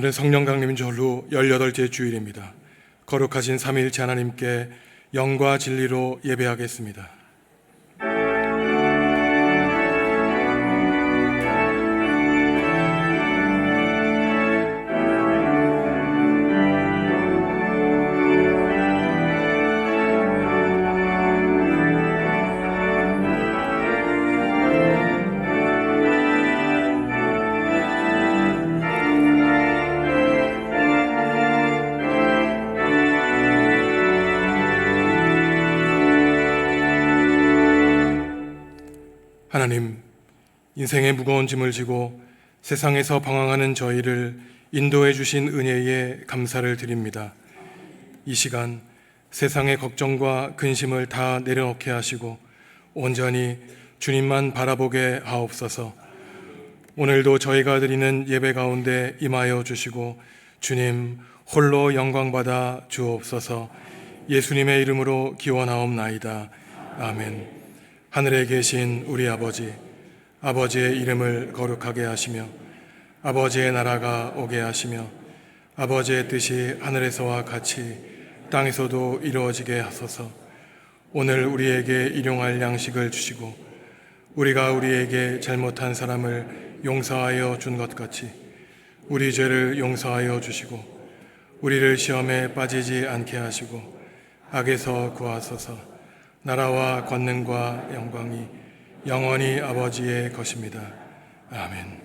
오늘은 성령 강림 전후 18째 주일입니다. 거룩하신 삼위일체 하나님께 영과 진리로 예배하겠습니다. 하나님, 인생의 무거운 짐을 지고 세상에서 방황하는 저희를 인도해 주신 은혜에 감사를 드립니다. 이 시간 세상의 걱정과 근심을 다 내려놓게 하시고 온전히 주님만 바라보게 하옵소서. 오늘도 저희가 드리는 예배 가운데 임하여 주시고 주님 홀로 영광받아 주옵소서. 예수님의 이름으로 기원하옵나이다. 아멘. 하늘에 계신 우리 아버지, 아버지의 이름을 거룩하게 하시며 아버지의 나라가 오게 하시며 아버지의 뜻이 하늘에서와 같이 땅에서도 이루어지게 하소서. 오늘 우리에게 일용할 양식을 주시고 우리가 우리에게 잘못한 사람을 용서하여 준 것 같이 우리 죄를 용서하여 주시고 우리를 시험에 빠지지 않게 하시고 악에서 구하소서. 나라와 권능과 영광이 영원히 아버지의 것입니다. 아멘.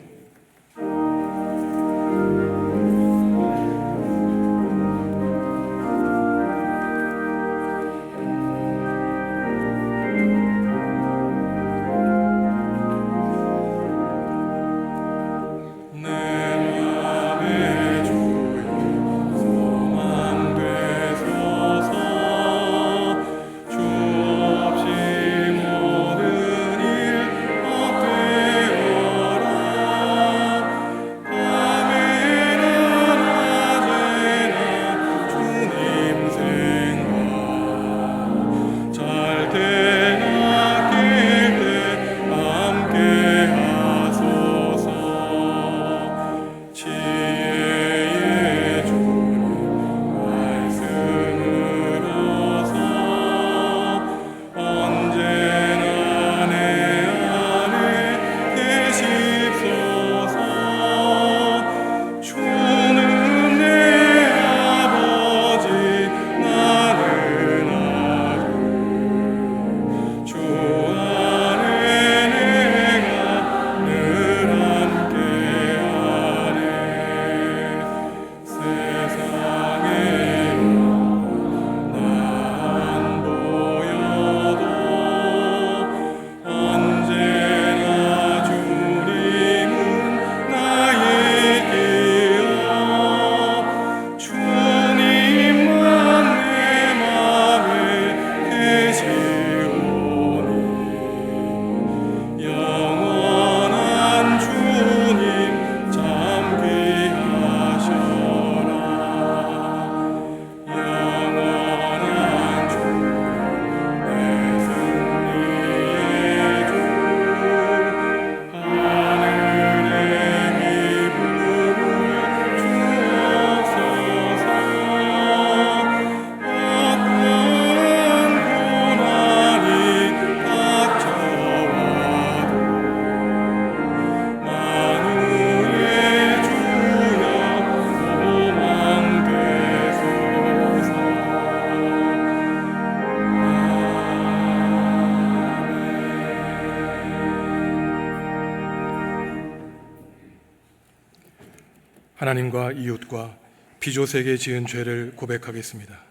하나님과 이웃과 피조세계에 지은 죄를 고백하겠습니다.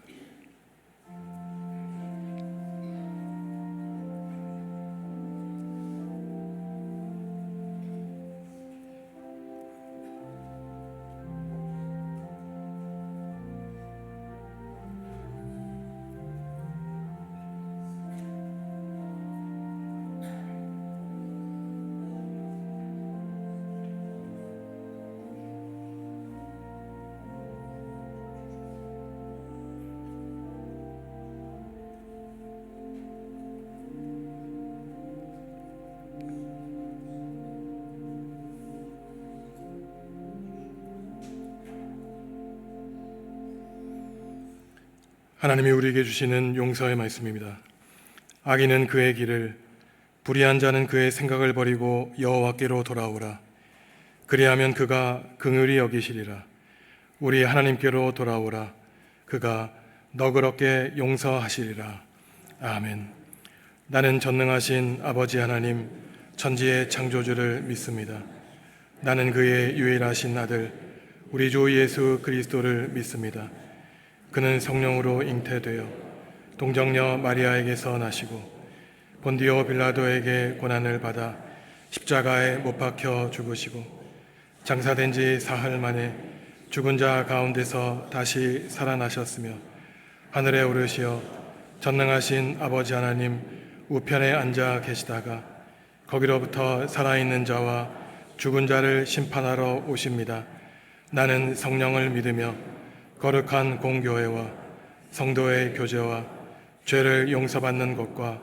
하나님이 우리에게 주시는 용서의 말씀입니다. 악인은 그의 길을, 불의한 자는 그의 생각을 버리고 여호와께로 돌아오라. 그리하면 그가 긍휼히 여기시리라. 우리 하나님께로 돌아오라. 그가 너그럽게 용서하시리라. 아멘. 나는 전능하신 아버지 하나님, 천지의 창조주를 믿습니다. 나는 그의 유일하신 아들, 우리 주 예수 그리스도를 믿습니다. 그는 성령으로 잉태되어 동정녀 마리아에게서 나시고 본디오 빌라도에게 고난을 받아 십자가에 못 박혀 죽으시고 장사된 지 사흘 만에 죽은 자 가운데서 다시 살아나셨으며 하늘에 오르시어 전능하신 아버지 하나님 우편에 앉아 계시다가 거기로부터 살아있는 자와 죽은 자를 심판하러 오십니다. 나는 성령을 믿으며 거룩한 공교회와 성도의 교제와 죄를 용서받는 것과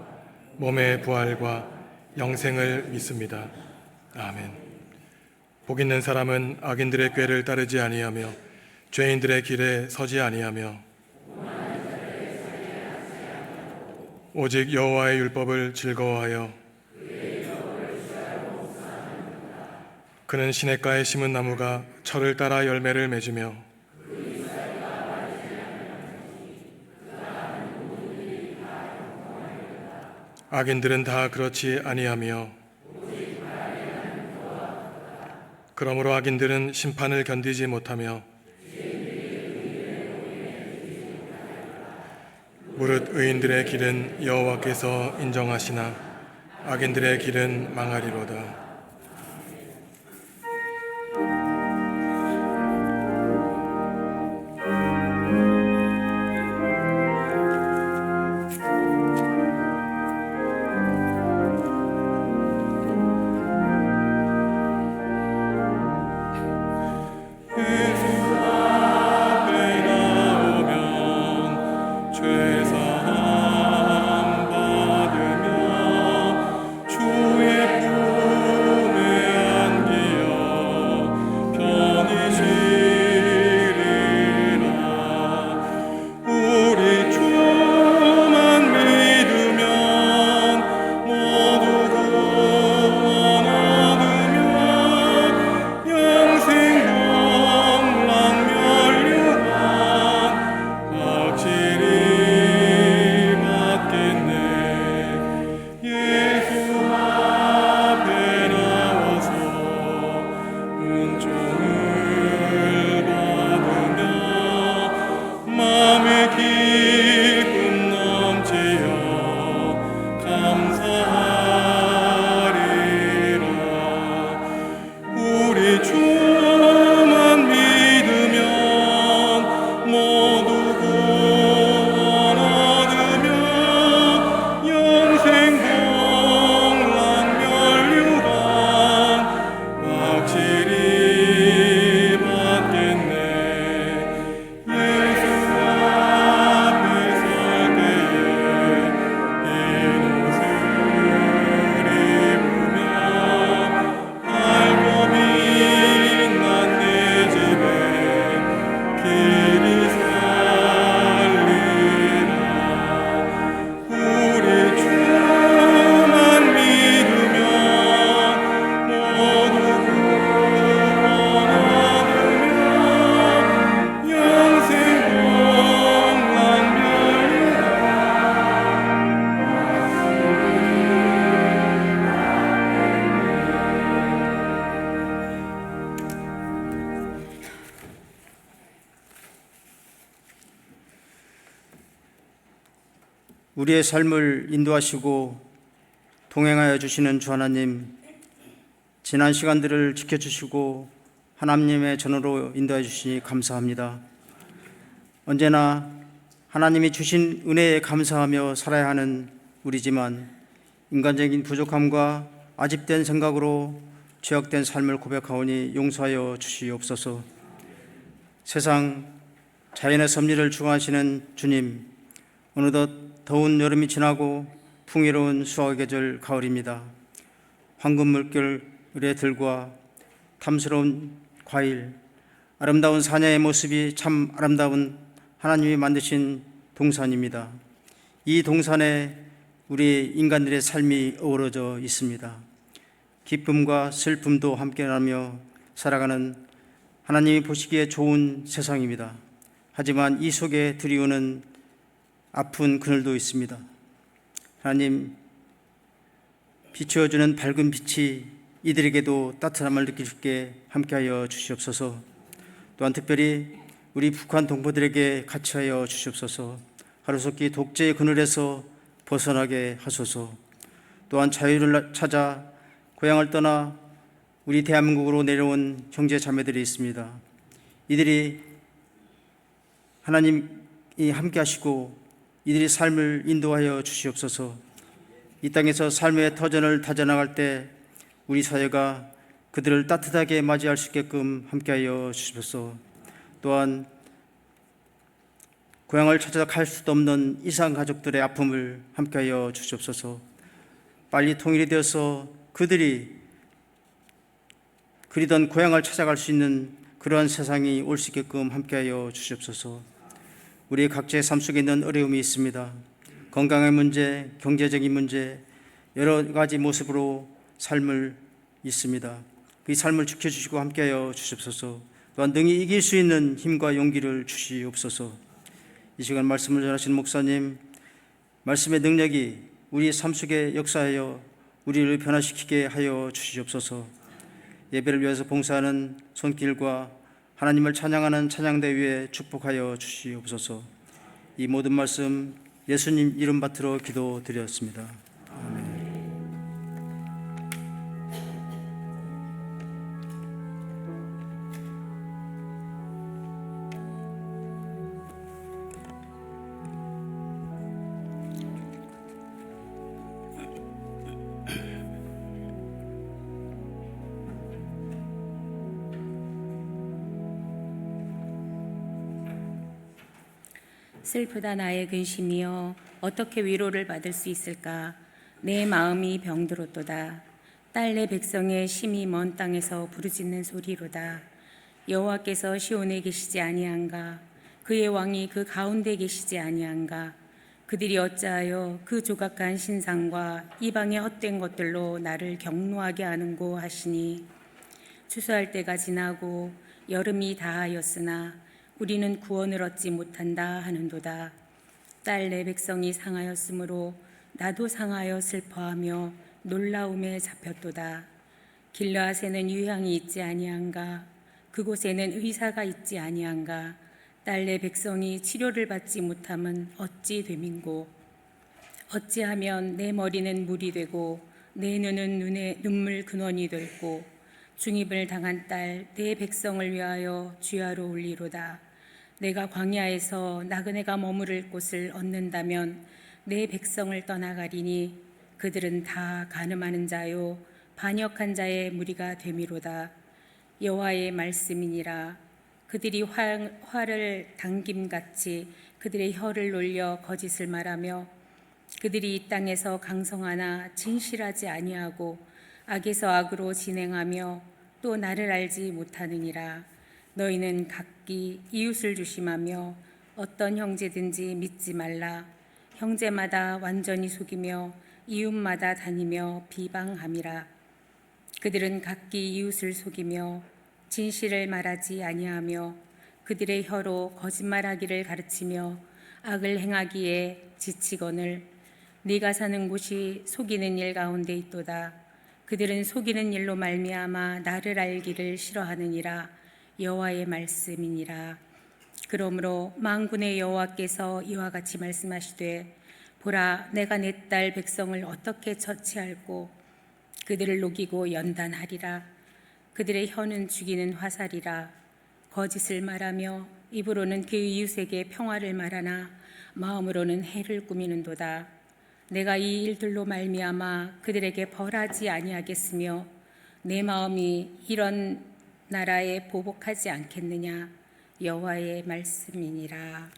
몸의 부활과 영생을 믿습니다. 아멘. 복 있는 사람은 악인들의 꾀를 따르지 아니하며 죄인들의 길에 서지 아니하며 오직 여호와의 율법을 즐거워하여 그는 시냇가에 심은 나무가 철을 따라 열매를 맺으며 악인들은 다 그렇지 아니하며 그러므로 악인들은 심판을 견디지 못하며 무릇 의인들의 길은 여호와께서 인정하시나 악인들의 길은 망하리로다. 우리의 삶을 인도하시고 동행하여 주시는 주 하나님, 지난 시간들을 지켜주시고 하나님의 전으로 인도해 주시니 감사합니다. 언제나 하나님이 주신 은혜에 감사하며 살아야 하는 우리지만 인간적인 부족함과 아집된 생각으로 죄악된 삶을 고백하오니 용서하여 주시옵소서. 세상 자연의 섭리를 주관하시는 주님, 어느덧 더운 여름이 지나고 풍요로운 수확의 계절 가을입니다. 황금 물결의 들과 탐스러운 과일, 아름다운 사냐의 모습이 참 아름다운 하나님이 만드신 동산입니다. 이 동산에 우리 인간들의 삶이 어우러져 있습니다. 기쁨과 슬픔도 함께하며 살아가는 하나님이 보시기에 좋은 세상입니다. 하지만 이 속에 드리우는 아픈 그늘도 있습니다. 하나님, 비추어주는 밝은 빛이 이들에게도 따뜻함을 느낄 수 있게 함께하여 주시옵소서. 또한 특별히 우리 북한 동포들에게 같이하여 주시옵소서. 하루속히 독재의 그늘에서 벗어나게 하소서. 또한 자유를 찾아 고향을 떠나 우리 대한민국으로 내려온 형제 자매들이 있습니다. 이들이 하나님이 함께 하시고 이들의 삶을 인도하여 주시옵소서. 이 땅에서 삶의 터전을 다져나갈 때 우리 사회가 그들을 따뜻하게 맞이할 수 있게끔 함께하여 주시옵소서. 또한 고향을 찾아 갈 수도 없는 이산 가족들의 아픔을 함께하여 주시옵소서. 빨리 통일이 되어서 그들이 그리던 고향을 찾아갈 수 있는 그러한 세상이 올 수 있게끔 함께하여 주시옵소서. 우리 각자의 삶 속에 있는 어려움이 있습니다. 건강의 문제, 경제적인 문제, 여러 가지 모습으로 삶을 있습니다. 그 삶을 지켜주시고 함께하여 주시옵소서. 또한 능히 이길 수 있는 힘과 용기를 주시옵소서. 이 시간 말씀을 전하시는 목사님, 말씀의 능력이 우리 삶 속에 역사하여 우리를 변화시키게 하여 주시옵소서. 예배를 위해서 봉사하는 손길과 하나님을 찬양하는 찬양대 위에 축복하여 주시옵소서. 이 모든 말씀 예수님 이름 받들어 기도드렸습니다. 아멘. 슬프다 나의 근심이여 어떻게 위로를 받을 수 있을까. 내 마음이 병들었도다. 딸 내 백성의 심히 먼 땅에서 부르짖는 소리로다. 여호와께서 시온에 계시지 아니한가. 그의 왕이 그 가운데 계시지 아니한가. 그들이 어찌하여 그 조각한 신상과 이방의 헛된 것들로 나를 경노하게 하는고 하시니. 추수할 때가 지나고 여름이 다하였으나 우리는 구원을 얻지 못한다 하는도다. 딸 내 백성이 상하였으므로 나도 상하여 슬퍼하며 놀라움에 잡혔도다. 길르앗에는 유향이 있지 아니한가. 그곳에는 의사가 있지 아니한가. 딸 내 백성이 치료를 받지 못함은 어찌 됨인고. 어찌하면 내 머리는 물이 되고 내 눈은 눈물 근원이 됐고 중입을 당한 딸 내 백성을 위하여 주야로 올리로다. 내가 광야에서 나그네가 머무를 곳을 얻는다면 내 백성을 떠나가리니 그들은 다 간음하는 자요 반역한 자의 무리가 되미로다. 여호와의 말씀이니라. 그들이 활을 당김같이 그들의 혀를 놀려 거짓을 말하며 그들이 이 땅에서 강성하나 진실하지 아니하고 악에서 악으로 진행하며 또 나를 알지 못하느니라. 너희는 각기 이웃을 조심하며 어떤 형제든지 믿지 말라. 형제마다 완전히 속이며 이웃마다 다니며 비방함이라. 그들은 각기 이웃을 속이며 진실을 말하지 아니하며 그들의 혀로 거짓말하기를 가르치며 악을 행하기에 지치거늘 네가 사는 곳이 속이는 일 가운데 있도다. 그들은 속이는 일로 말미암아 나를 알기를 싫어하느니라. 여호와의 말씀이니라. 그러므로 만군의 여호와께서 이와 같이 말씀하시되 보라 내가 내 딸 백성을 어떻게 처치할꼬. 그들을 녹이고 연단하리라. 그들의 혀는 죽이는 화살이라. 거짓을 말하며 입으로는 그 이웃에게 평화를 말하나 마음으로는 해를 꾸미는도다. 내가 이 일들로 말미암아 그들에게 벌하지 아니하겠으며 내 마음이 이런 나라에 보복하지 않겠느냐. 여호와의 말씀이니라.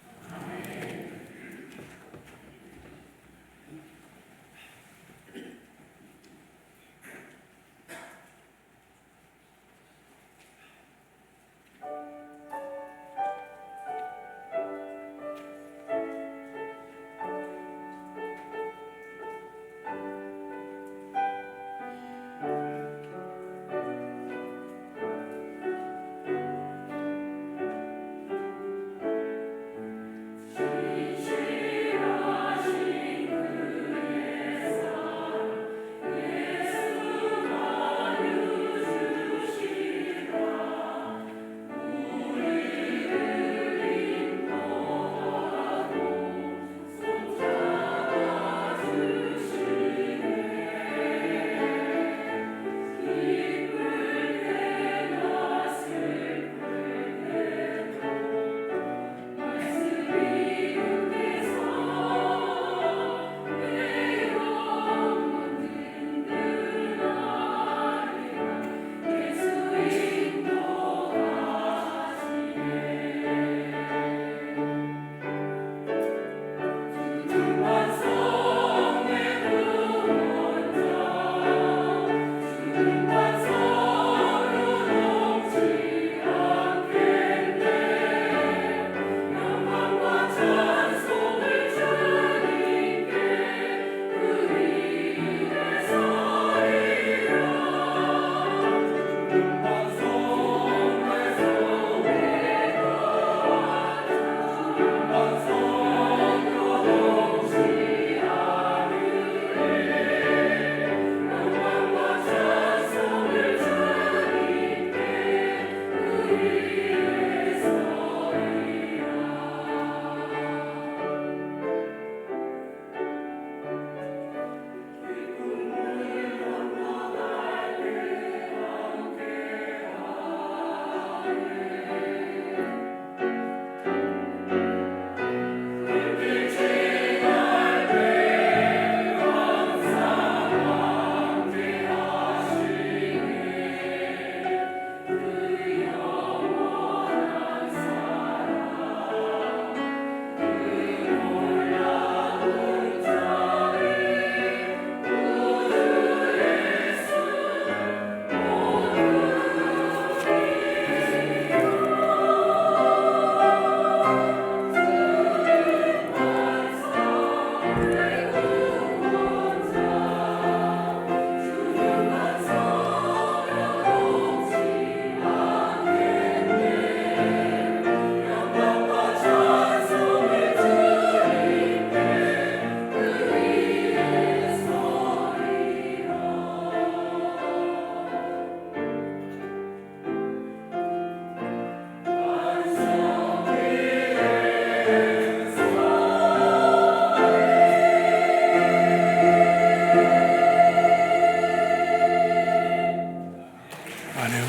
아는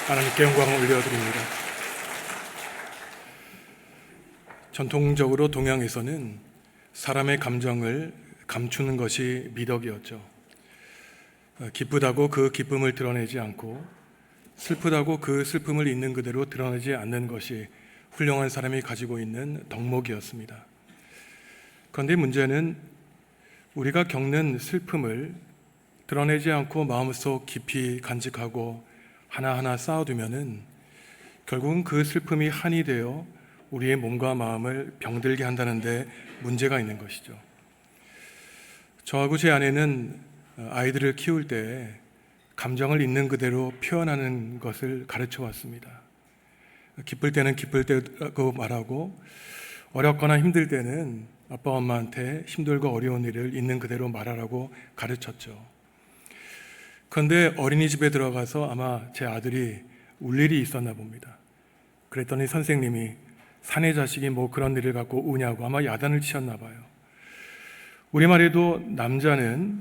하나님께 영광을 올려드립니다. 전통적으로 동양에서는 사람의 감정을 감추는 것이 미덕이었죠. 기쁘다고 그 기쁨을 드러내지 않고 슬프다고 그 슬픔을 있는 그대로 드러내지 않는 것이 훌륭한 사람이 가지고 있는 덕목이었습니다. 그런데 문제는 우리가 겪는 슬픔을 드러내지 않고 마음속 깊이 간직하고 하나하나 쌓아두면은 결국은 그 슬픔이 한이 되어 우리의 몸과 마음을 병들게 한다는 데 문제가 있는 것이죠. 저하고 제 아내는 아이들을 키울 때 감정을 있는 그대로 표현하는 것을 가르쳐 왔습니다. 기쁠 때는 기쁠 때라고 말하고 어렵거나 힘들 때는 아빠 엄마한테 힘들고 어려운 일을 있는 그대로 말하라고 가르쳤죠. 그런데 어린이집에 들어가서 아마 제 아들이 울 일이 있었나 봅니다. 그랬더니 선생님이 사내 자식이 뭐 그런 일을 갖고 우냐고 아마 야단을 치셨나 봐요. 우리말에도 남자는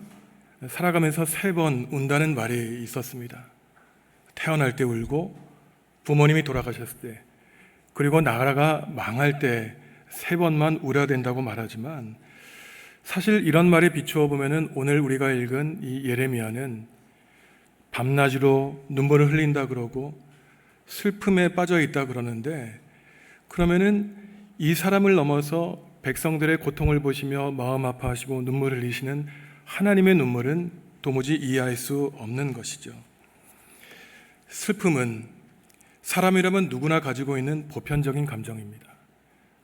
살아가면서 3번 운다는 말이 있었습니다. 태어날 때 울고, 부모님이 돌아가셨을 때, 그리고 나라가 망할 때 3번만 울어야 된다고 말하지만, 사실 이런 말에 비추어 보면은 오늘 우리가 읽은 이 예레미야는 밤낮으로 눈물을 흘린다 그러고 슬픔에 빠져 있다 그러는데, 그러면은 이 사람을 넘어서 백성들의 고통을 보시며 마음 아파하시고 눈물을 흘리시는 하나님의 눈물은 도무지 이해할 수 없는 것이죠. 슬픔은 사람이라면 누구나 가지고 있는 보편적인 감정입니다.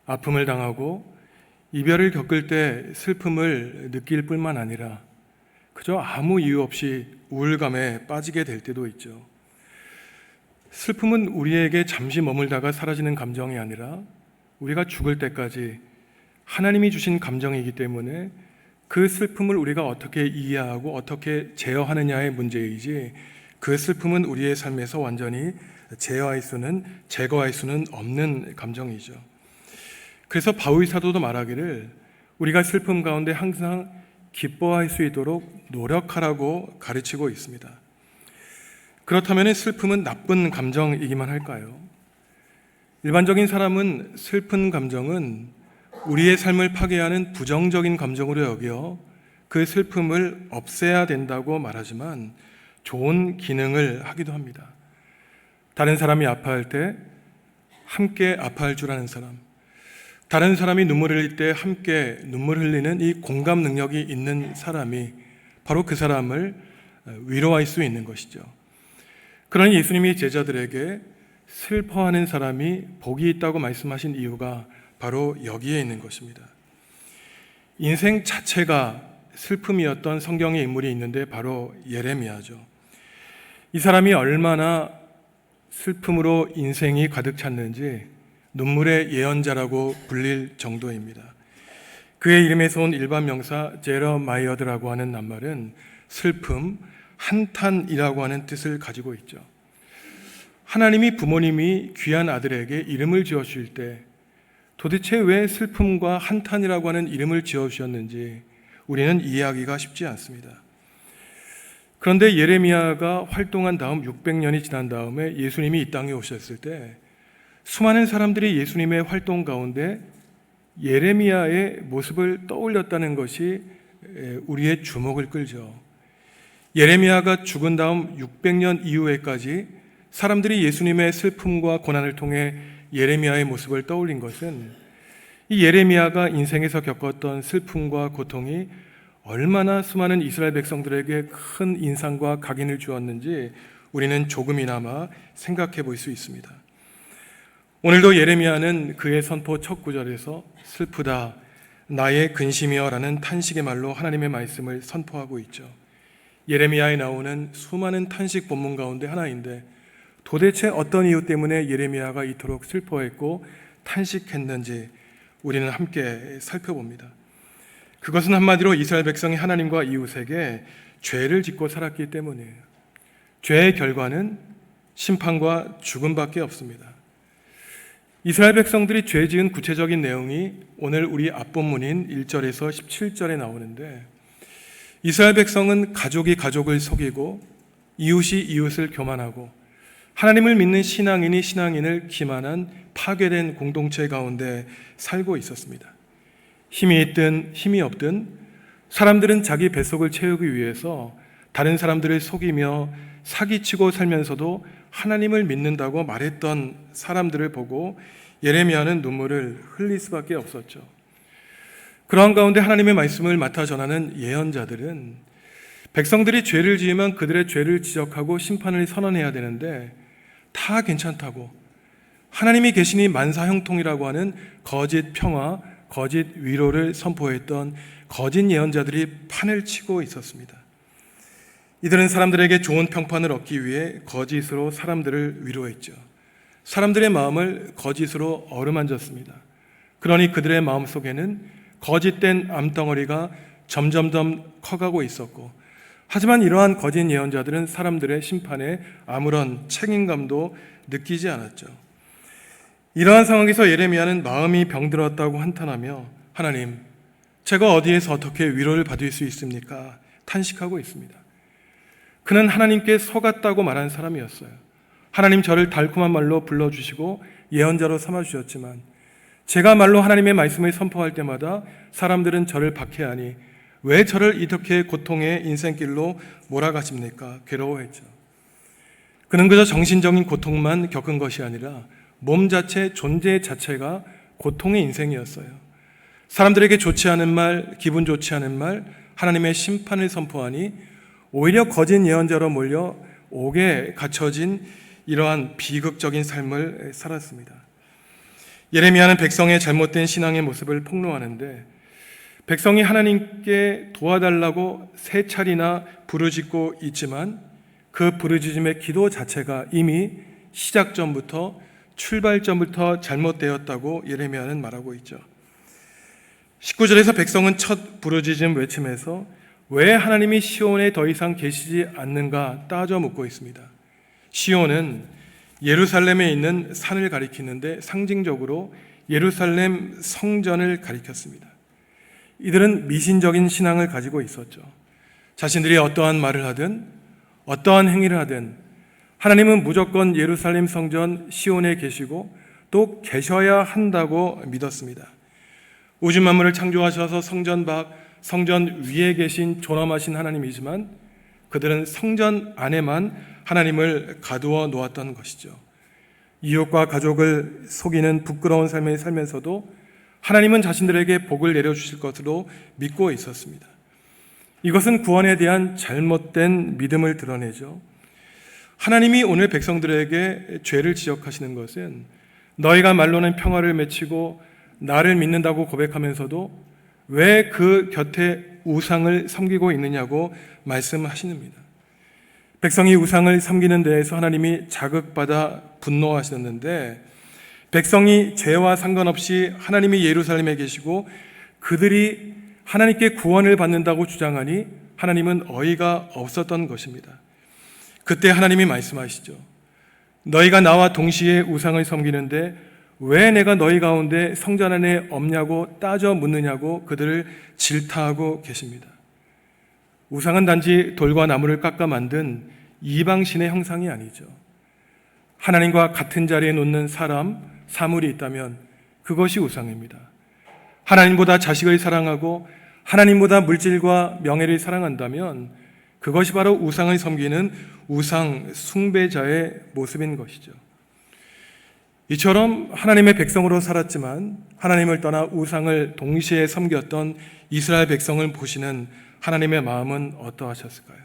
아픔을 당하고 이별을 겪을 때 슬픔을 느낄 뿐만 아니라 그저 아무 이유 없이 우울감에 빠지게 될 때도 있죠. 슬픔은 우리에게 잠시 머물다가 사라지는 감정이 아니라 우리가 죽을 때까지 하나님이 주신 감정이기 때문에 그 슬픔을 우리가 어떻게 이해하고 어떻게 제어하느냐의 문제이지, 그 슬픔은 우리의 삶에서 완전히 제거할 수는 없는 감정이죠. 그래서 바울 사도도 말하기를 우리가 슬픔 가운데 항상 기뻐할 수 있도록 노력하라고 가르치고 있습니다. 그렇다면 슬픔은 나쁜 감정이기만 할까요? 일반적인 사람은 슬픈 감정은 우리의 삶을 파괴하는 부정적인 감정으로 여겨 그 슬픔을 없애야 된다고 말하지만 좋은 기능을 하기도 합니다. 다른 사람이 아파할 때 함께 아파할 줄 아는 사람, 다른 사람이 눈물을 흘릴 때 함께 눈물 흘리는 이 공감 능력이 있는 사람이 바로 그 사람을 위로할 수 있는 것이죠. 그러니 예수님이 제자들에게 슬퍼하는 사람이 복이 있다고 말씀하신 이유가 바로 여기에 있는 것입니다. 인생 자체가 슬픔이었던 성경의 인물이 있는데 바로 예레미야죠. 이 사람이 얼마나 슬픔으로 인생이 가득 찼는지 눈물의 예언자라고 불릴 정도입니다. 그의 이름에서 온 일반 명사 제러마이어드라고 하는 낱말은 슬픔, 한탄이라고 하는 뜻을 가지고 있죠. 하나님이 부모님이 귀한 아들에게 이름을 지어주실 때 도대체 왜 슬픔과 한탄이라고 하는 이름을 지어주셨는지 우리는 이해하기가 쉽지 않습니다. 그런데 예레미야가 활동한 다음 600년이 지난 다음에 예수님이 이 땅에 오셨을 때 수많은 사람들이 예수님의 활동 가운데 예레미야의 모습을 떠올렸다는 것이 우리의 주목을 끌죠. 예레미야가 죽은 다음 600년 이후에까지 사람들이 예수님의 슬픔과 고난을 통해 예레미야의 모습을 떠올린 것은 이 예레미야가 인생에서 겪었던 슬픔과 고통이 얼마나 수많은 이스라엘 백성들에게 큰 인상과 각인을 주었는지 우리는 조금이나마 생각해 볼 수 있습니다. 오늘도 예레미야는 그의 선포 첫 구절에서 슬프다, 나의 근심이여 라는 탄식의 말로 하나님의 말씀을 선포하고 있죠. 예레미야에 나오는 수많은 탄식 본문 가운데 하나인데 도대체 어떤 이유 때문에 예레미야가 이토록 슬퍼했고 탄식했는지 우리는 함께 살펴봅니다. 그것은 한마디로 이스라엘 백성이 하나님과 이웃에게 죄를 짓고 살았기 때문이에요. 죄의 결과는 심판과 죽음밖에 없습니다. 이스라엘 백성들이 죄 지은 구체적인 내용이 오늘 우리 앞본문인 1절에서 17절에 나오는데, 이스라엘 백성은 가족이 가족을 속이고 이웃이 이웃을 교만하고 하나님을 믿는 신앙인이 신앙인을 기만한 파괴된 공동체 가운데 살고 있었습니다. 힘이 있든 힘이 없든 사람들은 자기 뱃속을 채우기 위해서 다른 사람들을 속이며 사기치고 살면서도 하나님을 믿는다고 말했던 사람들을 보고 예레미야는 눈물을 흘릴 수밖에 없었죠. 그러한 가운데 하나님의 말씀을 맡아 전하는 예언자들은 백성들이 죄를 지으면 그들의 죄를 지적하고 심판을 선언해야 되는데 다 괜찮다고 하나님이 계시니 만사형통이라고 하는 거짓 평화, 거짓 위로를 선포했던 거짓 예언자들이 판을 치고 있었습니다. 이들은 사람들에게 좋은 평판을 얻기 위해 거짓으로 사람들을 위로했죠. 사람들의 마음을 거짓으로 어루만졌습니다. 그러니 그들의 마음 속에는 거짓된 암덩어리가 점점점 커가고 있었고, 하지만 이러한 거짓 예언자들은 사람들의 심판에 아무런 책임감도 느끼지 않았죠. 이러한 상황에서 예레미야는 마음이 병들었다고 한탄하며 하나님, 제가 어디에서 어떻게 위로를 받을 수 있습니까? 탄식하고 있습니다. 그는 하나님께 속았다고 말한 사람이었어요. 하나님 저를 달콤한 말로 불러주시고 예언자로 삼아주셨지만 제가 말로 하나님의 말씀을 선포할 때마다 사람들은 저를 박해하니 왜 저를 이렇게 고통의 인생길로 몰아가십니까? 괴로워했죠. 그는 그저 정신적인 고통만 겪은 것이 아니라 몸 자체, 존재 자체가 고통의 인생이었어요. 사람들에게 좋지 않은 말, 기분 좋지 않은 말, 하나님의 심판을 선포하니 오히려 거짓 예언자로 몰려 옥에 갇혀진 이러한 비극적인 삶을 살았습니다. 예레미야는 백성의 잘못된 신앙의 모습을 폭로하는데 백성이 하나님께 도와달라고 세 차례나 부르짖고 있지만 그 부르짖음의 기도 자체가 이미 시작점부터 출발점부터 잘못되었다고 예레미야는 말하고 있죠. 19절에서 백성은 첫 부르짖음 외침에서 왜 하나님이 시온에 더 이상 계시지 않는가 따져 묻고 있습니다. 시온은 예루살렘에 있는 산을 가리키는데 상징적으로 예루살렘 성전을 가리켰습니다. 이들은 미신적인 신앙을 가지고 있었죠. 자신들이 어떠한 말을 하든 어떠한 행위를 하든 하나님은 무조건 예루살렘 성전 시온에 계시고 또 계셔야 한다고 믿었습니다. 우주 만물을 창조하셔서 성전 밖, 성전 위에 계신 존엄하신 하나님이지만 그들은 성전 안에만 하나님을 가두어 놓았던 것이죠. 이웃과 가족을 속이는 부끄러운 삶을 살면서도 하나님은 자신들에게 복을 내려주실 것으로 믿고 있었습니다. 이것은 구원에 대한 잘못된 믿음을 드러내죠. 하나님이 오늘 백성들에게 죄를 지적하시는 것은 너희가 말로는 평화를 맺히고 나를 믿는다고 고백하면서도 왜 그 곁에 우상을 섬기고 있느냐고 말씀하십니다. 백성이 우상을 섬기는 데에서 하나님이 자극받아 분노하셨는데 백성이 죄와 상관없이 하나님이 예루살렘에 계시고 그들이 하나님께 구원을 받는다고 주장하니 하나님은 어이가 없었던 것입니다. 그때 하나님이 말씀하시죠. 너희가 나와 동시에 우상을 섬기는데 왜 내가 너희 가운데 성전 안에 없냐고 따져 묻느냐고 그들을 질타하고 계십니다. 우상은 단지 돌과 나무를 깎아 만든 이방신의 형상이 아니죠. 하나님과 같은 자리에 놓는 사람, 사물이 있다면 그것이 우상입니다. 하나님보다 자식을 사랑하고 하나님보다 물질과 명예를 사랑한다면 그것이 바로 우상을 섬기는 우상 숭배자의 모습인 것이죠. 이처럼 하나님의 백성으로 살았지만 하나님을 떠나 우상을 동시에 섬겼던 이스라엘 백성을 보시는 하나님의 마음은 어떠하셨을까요?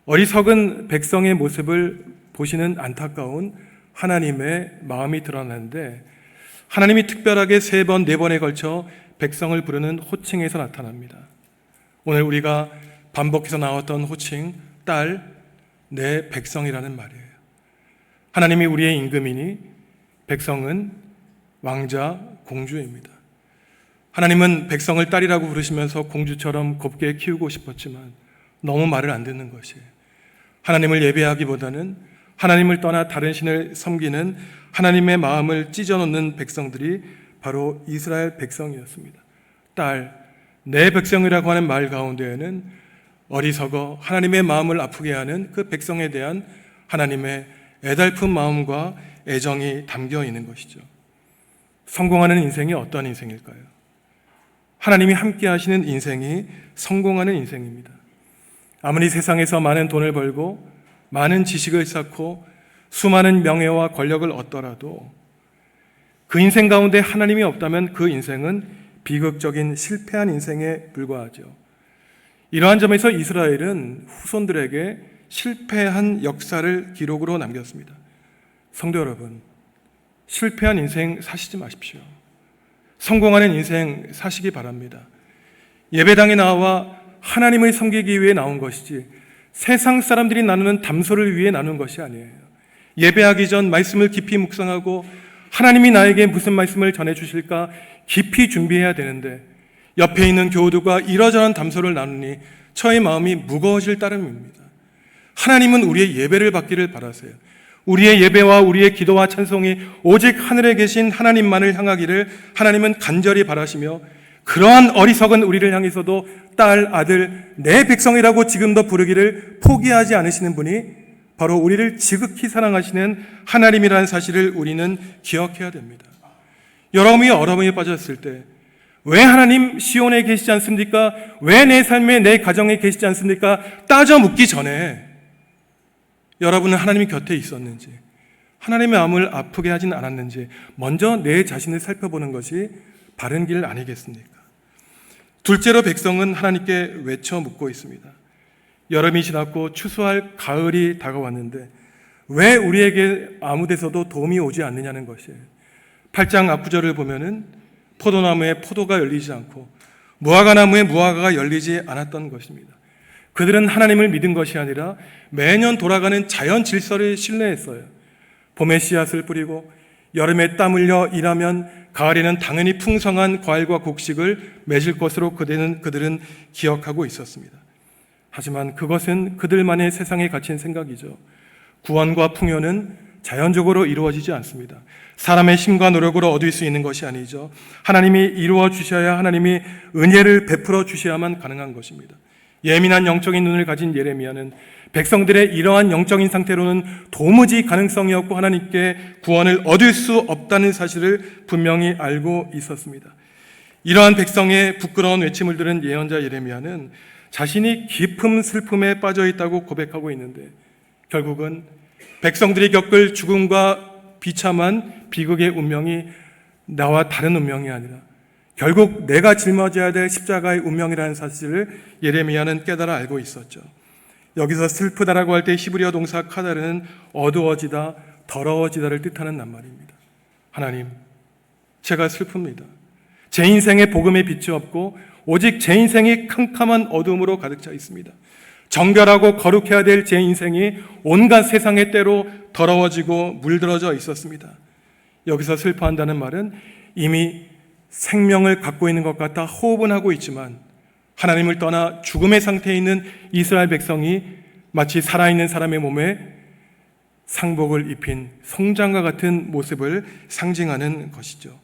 어리석은 백성의 모습을 보시는 안타까운 하나님의 마음이 드러나는데 하나님이 특별하게 3번, 4번에 걸쳐 백성을 부르는 호칭에서 나타납니다. 오늘 우리가 반복해서 나왔던 호칭, 딸, 내 백성이라는 말이에요. 하나님이 우리의 임금이니 백성은 왕자, 공주입니다. 하나님은 백성을 딸이라고 부르시면서 공주처럼 곱게 키우고 싶었지만 너무 말을 안 듣는 것이에요. 하나님을 예배하기보다는 하나님을 떠나 다른 신을 섬기는 하나님의 마음을 찢어놓는 백성들이 바로 이스라엘 백성이었습니다. 딸, 내 백성이라고 하는 말 가운데에는 어리석어 하나님의 마음을 아프게 하는 그 백성에 대한 하나님의 애달픈 마음과 애정이 담겨 있는 것이죠. 성공하는 인생이 어떤 인생일까요? 하나님이 함께 하시는 인생이 성공하는 인생입니다. 아무리 세상에서 많은 돈을 벌고 많은 지식을 쌓고 수많은 명예와 권력을 얻더라도 그 인생 가운데 하나님이 없다면 그 인생은 비극적인 실패한 인생에 불과하죠. 이러한 점에서 이스라엘은 후손들에게 실패한 역사를 기록으로 남겼습니다. 성도 여러분, 실패한 인생 사시지 마십시오. 성공하는 인생 사시기 바랍니다. 예배당에 나와 하나님을 섬기기 위해 나온 것이지 세상 사람들이 나누는 담소를 위해 나눈 것이 아니에요. 예배하기 전 말씀을 깊이 묵상하고 하나님이 나에게 무슨 말씀을 전해주실까 깊이 준비해야 되는데 옆에 있는 교우들과 이러저런 담소를 나누니 저의 마음이 무거워질 따름입니다. 하나님은 우리의 예배를 받기를 바라세요. 우리의 예배와 우리의 기도와 찬송이 오직 하늘에 계신 하나님만을 향하기를 하나님은 간절히 바라시며 그러한 어리석은 우리를 향해서도 딸, 아들, 내 백성이라고 지금도 부르기를 포기하지 않으시는 분이 바로 우리를 지극히 사랑하시는 하나님이라는 사실을 우리는 기억해야 됩니다. 여러분이 어려움에 빠졌을 때 왜 하나님 시온에 계시지 않습니까? 왜 내 삶에 내 가정에 계시지 않습니까? 따져 묻기 전에 여러분은 하나님 곁에 있었는지 하나님의 마음을 아프게 하진 않았는지 먼저 내 자신을 살펴보는 것이 바른 길 아니겠습니까? 둘째로 백성은 하나님께 외쳐 묻고 있습니다. 여름이 지났고 추수할 가을이 다가왔는데 왜 우리에게 아무 데서도 도움이 오지 않느냐는 것이에요. 8장 앞구절을 보면은 포도나무에 포도가 열리지 않고 무화과나무에 무화과가 열리지 않았던 것입니다. 그들은 하나님을 믿은 것이 아니라 매년 돌아가는 자연 질서를 신뢰했어요. 봄에 씨앗을 뿌리고 여름에 땀 흘려 일하면 가을에는 당연히 풍성한 과일과 곡식을 맺을 것으로 그들은 기억하고 있었습니다. 하지만 그것은 그들만의 세상에 갇힌 생각이죠. 구원과 풍요는 자연적으로 이루어지지 않습니다. 사람의 힘과 노력으로 얻을 수 있는 것이 아니죠. 하나님이 이루어 주셔야, 하나님이 은혜를 베풀어 주셔야만 가능한 것입니다. 예민한 영적인 눈을 가진 예레미야는 백성들의 이러한 영적인 상태로는 도무지 가능성이 없고 하나님께 구원을 얻을 수 없다는 사실을 분명히 알고 있었습니다. 이러한 백성의 부끄러운 외침을 들은 예언자 예레미야는 자신이 깊은 슬픔에 빠져 있다고 고백하고 있는데 결국은 백성들이 겪을 죽음과 비참한 비극의 운명이 나와 다른 운명이 아니라 결국 내가 짊어져야 될 십자가의 운명이라는 사실을 예레미야는 깨달아 알고 있었죠. 여기서 슬프다라고 할 때 히브리어 동사 카다르는 어두워지다, 더러워지다를 뜻하는 낱말입니다. 하나님, 제가 슬픕니다. 제 인생에 복음의 빛이 없고 오직 제 인생이 캄캄한 어둠으로 가득 차 있습니다. 정결하고 거룩해야 될 제 인생이 온갖 세상의 때로 더러워지고 물들어져 있었습니다. 여기서 슬퍼한다는 말은 이미 생명을 갖고 있는 것 같아 호흡은 하고 있지만 하나님을 떠나 죽음의 상태에 있는 이스라엘 백성이 마치 살아있는 사람의 몸에 상복을 입힌 송장과 같은 모습을 상징하는 것이죠.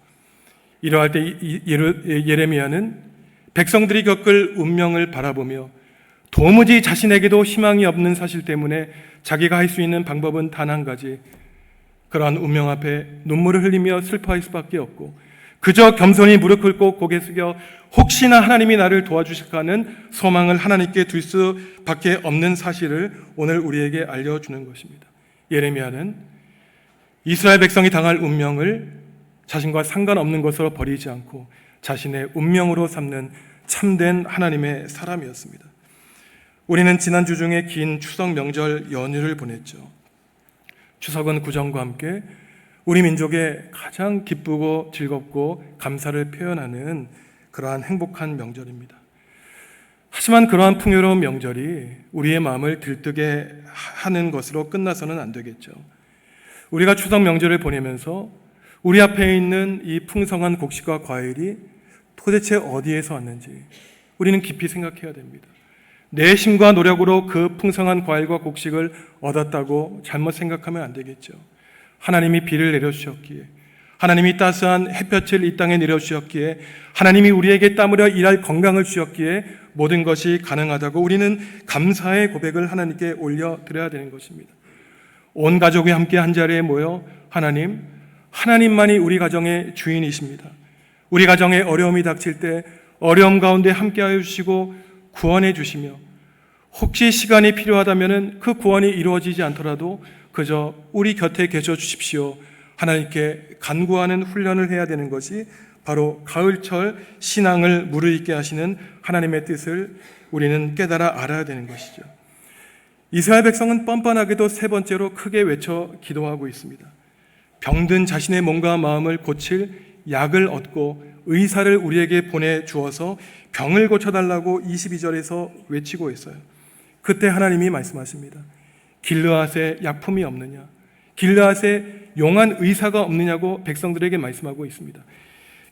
이러할 때 예레미야는 백성들이 겪을 운명을 바라보며 도무지 자신에게도 희망이 없는 사실 때문에 자기가 할 수 있는 방법은 단 한 가지, 그러한 운명 앞에 눈물을 흘리며 슬퍼할 수밖에 없고 그저 겸손히 무릎 꿇고 고개 숙여 혹시나 하나님이 나를 도와주실까 하는 소망을 하나님께 둘 수밖에 없는 사실을 오늘 우리에게 알려주는 것입니다. 예레미야는 이스라엘 백성이 당할 운명을 자신과 상관없는 것으로 버리지 않고 자신의 운명으로 삼는 참된 하나님의 사람이었습니다. 우리는 지난주 중에 긴 추석 명절 연휴를 보냈죠. 추석은 구정과 함께 우리 민족의 가장 기쁘고 즐겁고 감사를 표현하는 그러한 행복한 명절입니다. 하지만 그러한 풍요로운 명절이 우리의 마음을 들뜨게 하는 것으로 끝나서는 안 되겠죠. 우리가 추석 명절을 보내면서 우리 앞에 있는 이 풍성한 곡식과 과일이 도대체 어디에서 왔는지 우리는 깊이 생각해야 됩니다. 내 힘과 노력으로 그 풍성한 과일과 곡식을 얻었다고 잘못 생각하면 안 되겠죠. 하나님이 비를 내려주셨기에, 하나님이 따스한 햇볕을 이 땅에 내려주셨기에, 하나님이 우리에게 땀 흘려 일할 건강을 주셨기에 모든 것이 가능하다고 우리는 감사의 고백을 하나님께 올려드려야 되는 것입니다. 온 가족이 함께 한 자리에 모여 하나님만이 우리 가정의 주인이십니다. 우리 가정에 어려움이 닥칠 때 어려움 가운데 함께하여 주시고 구원해 주시며, 혹시 시간이 필요하다면 그 구원이 이루어지지 않더라도 그저 우리 곁에 계셔 주십시오. 하나님께 간구하는 훈련을 해야 되는 것이 바로 가을철 신앙을 무르익게 하시는 하나님의 뜻을 우리는 깨달아 알아야 되는 것이죠. 이스라엘 백성은 뻔뻔하게도 세 번째로 크게 외쳐 기도하고 있습니다. 병든 자신의 몸과 마음을 고칠 약을 얻고 의사를 우리에게 보내주어서 병을 고쳐달라고 22절에서 외치고 있어요. 그때 하나님이 말씀하십니다. 길르앗에 약품이 없느냐? 길르앗에 용한 의사가 없느냐고 백성들에게 말씀하고 있습니다.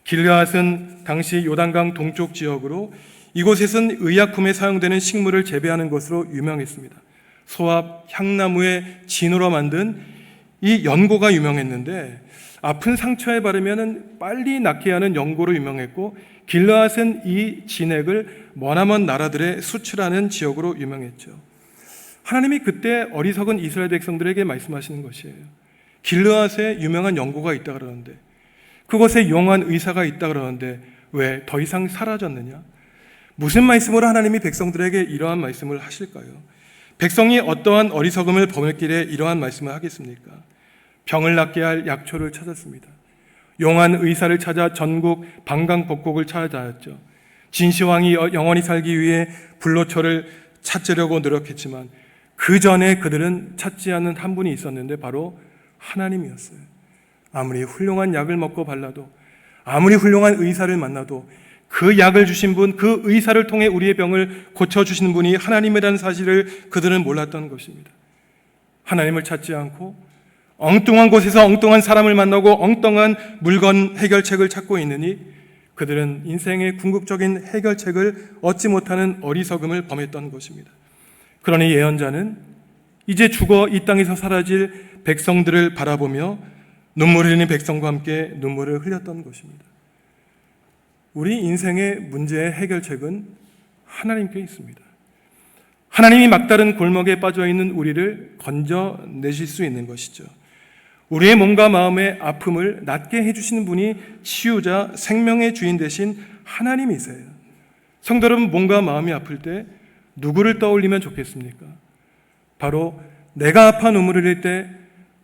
길르앗은 당시 요단강 동쪽 지역으로, 이곳에선 의약품에 사용되는 식물을 재배하는 것으로 유명했습니다. 소합, 향나무의 진으로 만든 이 연고가 유명했는데, 아픈 상처에 바르면 빨리 낫게 하는 연고로 유명했고, 길르앗은 이 진액을 머나먼 나라들에 수출하는 지역으로 유명했죠. 하나님이 그때 어리석은 이스라엘 백성들에게 말씀하시는 것이에요. 길르앗에 유명한 연고가 있다 그러는데, 그곳에 용한 의사가 있다 그러는데 왜 더 이상 사라졌느냐? 무슨 말씀으로 하나님이 백성들에게 이러한 말씀을 하실까요? 백성이 어떠한 어리석음을 범했길래 이러한 말씀을 하겠습니까? 병을 낫게 할 약초를 찾았습니다. 용한 의사를 찾아 전국 방방곡곡을 찾아다녔죠. 진시황이 영원히 살기 위해 불로초를 찾으려고 노력했지만 그 전에 그들은 찾지 않는 한 분이 있었는데 바로 하나님이었어요. 아무리 훌륭한 약을 먹고 발라도, 아무리 훌륭한 의사를 만나도 그 약을 주신 분, 그 의사를 통해 우리의 병을 고쳐주시는 분이 하나님이라는 사실을 그들은 몰랐던 것입니다. 하나님을 찾지 않고 엉뚱한 곳에서 엉뚱한 사람을 만나고 엉뚱한 물건 해결책을 찾고 있느니 그들은 인생의 궁극적인 해결책을 얻지 못하는 어리석음을 범했던 것입니다. 그러니 예언자는 이제 죽어 이 땅에서 사라질 백성들을 바라보며 눈물 흘리는 백성과 함께 눈물을 흘렸던 것입니다. 우리 인생의 문제의 해결책은 하나님께 있습니다. 하나님이 막다른 골목에 빠져있는 우리를 건져내실 수 있는 것이죠. 우리의 몸과 마음의 아픔을 낫게 해주시는 분이 치유자, 생명의 주인 되신 하나님이세요. 성도 여러분, 몸과 마음이 아플 때 누구를 떠올리면 좋겠습니까? 바로 내가 아파 눈물을 흘릴 때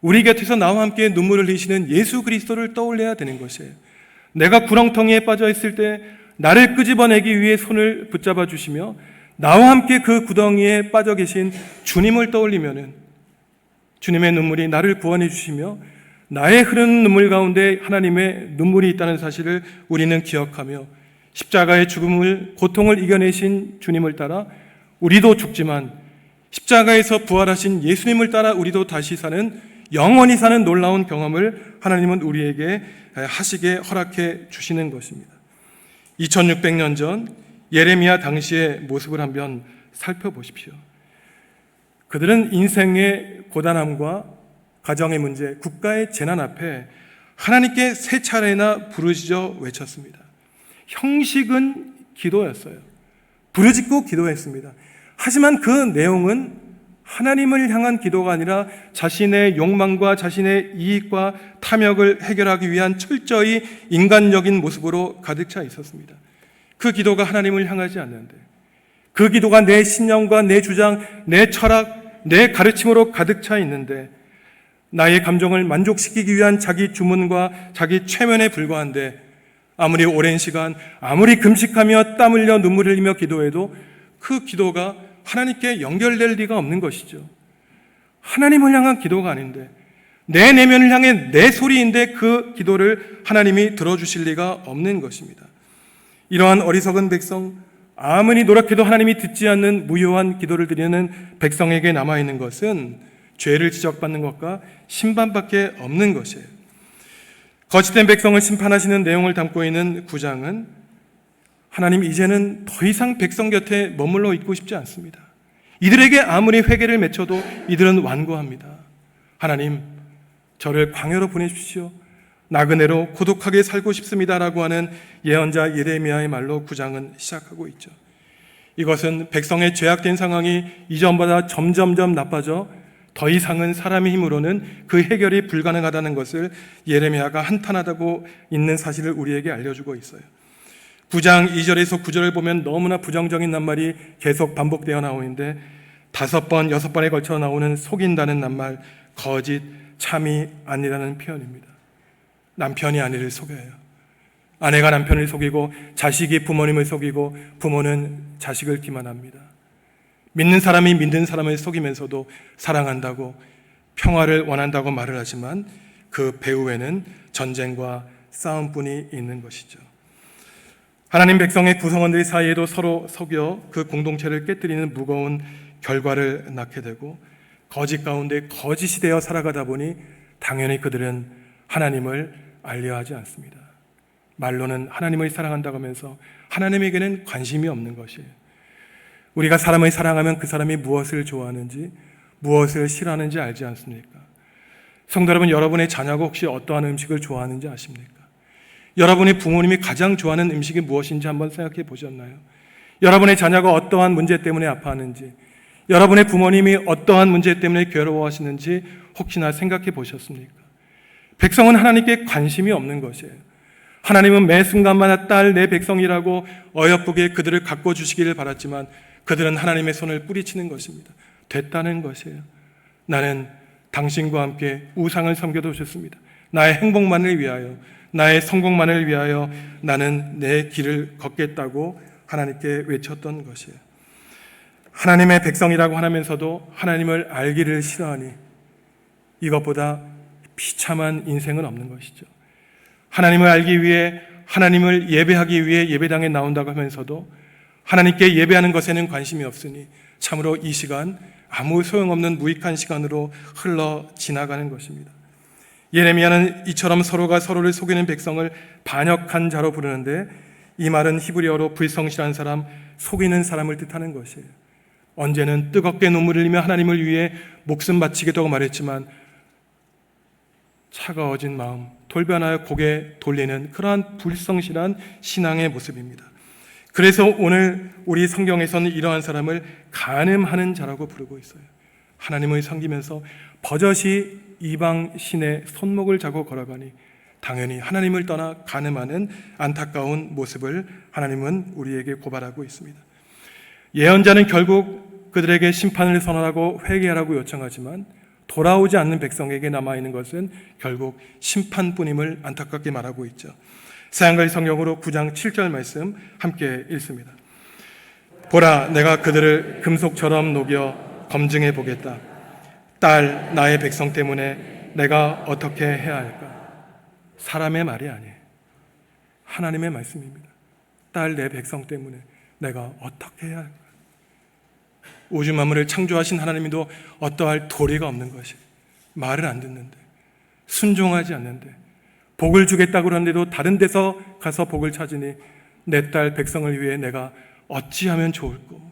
우리 곁에서 나와 함께 눈물을 흘리시는 예수 그리스도를 떠올려야 되는 것이에요. 내가 구렁텅이에 빠져 있을 때 나를 끄집어내기 위해 손을 붙잡아 주시며 나와 함께 그 구덩이에 빠져 계신 주님을 떠올리면은 주님의 눈물이 나를 구원해 주시며 나의 흐르는 눈물 가운데 하나님의 눈물이 있다는 사실을 우리는 기억하며 십자가의 죽음을, 고통을 이겨내신 주님을 따라 우리도 죽지만 십자가에서 부활하신 예수님을 따라 우리도 다시 사는, 영원히 사는 놀라운 경험을 하나님은 우리에게 하시게 허락해 주시는 것입니다. 2600년 전 예레미야 당시의 모습을 한번 살펴보십시오. 그들은 인생의 고단함과 가정의 문제, 국가의 재난 앞에 하나님께 세 차례나 부르짖어 외쳤습니다. 형식은 기도였어요. 부르짖고 기도했습니다. 하지만 그 내용은 하나님을 향한 기도가 아니라 자신의 욕망과 자신의 이익과 탐욕을 해결하기 위한 철저히 인간적인 모습으로 가득 차 있었습니다. 그 기도가 하나님을 향하지 않는데, 그 기도가 내 신념과 내 주장, 내 철학, 내 가르침으로 가득 차 있는데, 나의 감정을 만족시키기 위한 자기 주문과 자기 최면에 불과한데, 아무리 오랜 시간, 아무리 금식하며 땀 흘려 눈물 흘리며 기도해도 그 기도가 하나님께 연결될 리가 없는 것이죠. 하나님을 향한 기도가 아닌데, 내 내면을 향해 내 소리인데 그 기도를 하나님이 들어주실 리가 없는 것입니다. 이러한 어리석은 백성, 아무리 노력해도 하나님이 듣지 않는 무효한 기도를 드리는 백성에게 남아있는 것은 죄를 지적받는 것과 심판밖에 없는 것이에요. 거짓된 백성을 심판하시는 내용을 담고 있는 9장은 하나님 이제는 더 이상 백성 곁에 머물러 있고 싶지 않습니다. 이들에게 아무리 회개를 맺혀도 이들은 완고합니다. 하나님, 저를 광야로 보내십시오. 나그네로 고독하게 살고 싶습니다라고 하는 예언자 예레미야의 말로 9장은 시작하고 있죠. 이것은 백성의 죄악된 상황이 이전보다 점점점 나빠져 더 이상은 사람의 힘으로는 그 해결이 불가능하다는 것을 예레미야가 한탄하다고 있는 사실을 우리에게 알려주고 있어요. 9장 2절에서 9절을 보면 너무나 부정적인 낱말이 계속 반복되어 나오는데 5번, 6번에 걸쳐 나오는 속인다는 낱말, 거짓, 참이 아니라는 표현입니다. 남편이 아내를 속여요. 아내가 남편을 속이고 자식이 부모님을 속이고 부모는 자식을 기만합니다. 믿는 사람이 믿는 사람을 속이면서도 사랑한다고 평화를 원한다고 말을 하지만 그 배후에는 전쟁과 싸움뿐이 있는 것이죠. 하나님 백성의 구성원들 사이에도 서로 속여 그 공동체를 깨뜨리는 무거운 결과를 낳게 되고 거짓 가운데 거짓이 되어 살아가다 보니 당연히 그들은 하나님을 알려하지 않습니다. 말로는 하나님을 사랑한다고 하면서 하나님에게는 관심이 없는 것이에요. 우리가 사람을 사랑하면 그 사람이 무엇을 좋아하는지 무엇을 싫어하는지 알지 않습니까? 성도 여러분, 여러분의 자녀가 혹시 어떠한 음식을 좋아하는지 아십니까? 여러분의 부모님이 가장 좋아하는 음식이 무엇인지 한번 생각해 보셨나요? 여러분의 자녀가 어떠한 문제 때문에 아파하는지, 여러분의 부모님이 어떠한 문제 때문에 괴로워하시는지 혹시나 생각해 보셨습니까? 백성은 하나님께 관심이 없는 것이에요. 하나님은 매 순간마다 딸 내 백성이라고 어여쁘게 그들을 가꿔주시기를 바랐지만 그들은 하나님의 손을 뿌리치는 것입니다. 됐다는 것이에요. 나는 당신과 함께 우상을 섬겨도 좋습니다. 나의 행복만을 위하여, 나의 성공만을 위하여 나는 내 길을 걷겠다고 하나님께 외쳤던 것이에요. 하나님의 백성이라고 하면서도 하나님을 알기를 싫어하니 이것보다 비참한 인생은 없는 것이죠. 하나님을 알기 위해, 하나님을 예배하기 위해 예배당에 나온다고 하면서도 하나님께 예배하는 것에는 관심이 없으니 참으로 이 시간 아무 소용없는 무익한 시간으로 흘러 지나가는 것입니다. 예레미야는 이처럼 서로가 서로를 속이는 백성을 반역한 자로 부르는데 이 말은 히브리어로 불성실한 사람, 속이는 사람을 뜻하는 것이에요. 언제는 뜨겁게 눈물을 흘리며 하나님을 위해 목숨 바치겠다고 말했지만 차가워진 마음, 돌변하여 고개 돌리는 그러한 불성실한 신앙의 모습입니다. 그래서 오늘 우리 성경에서는 이러한 사람을 간음하는 자라고 부르고 있어요. 하나님을 섬기면서 버젓이 이방 신의 손목을 잡고 걸어가니 당연히 하나님을 떠나 간음하는 안타까운 모습을 하나님은 우리에게 고발하고 있습니다. 예언자는 결국 그들에게 심판을 선언하고 회개하라고 요청하지만 돌아오지 않는 백성에게 남아있는 것은 결국 심판뿐임을 안타깝게 말하고 있죠. 새한글 성경으로 9장 7절 말씀 함께 읽습니다. 보라, 내가 그들을 금속처럼 녹여 검증해 보겠다. 딸 나의 백성 때문에 내가 어떻게 해야 할까? 사람의 말이 아니에요. 하나님의 말씀입니다. 딸 내 백성 때문에 내가 어떻게 해야 할까? 우주 만물을 창조하신 하나님도 어떠할 도리가 없는 것이, 말을 안 듣는데, 순종하지 않는데, 복을 주겠다고 그러는데도 다른 데서 가서 복을 찾으니 내 딸 백성을 위해 내가 어찌하면 좋을꼬?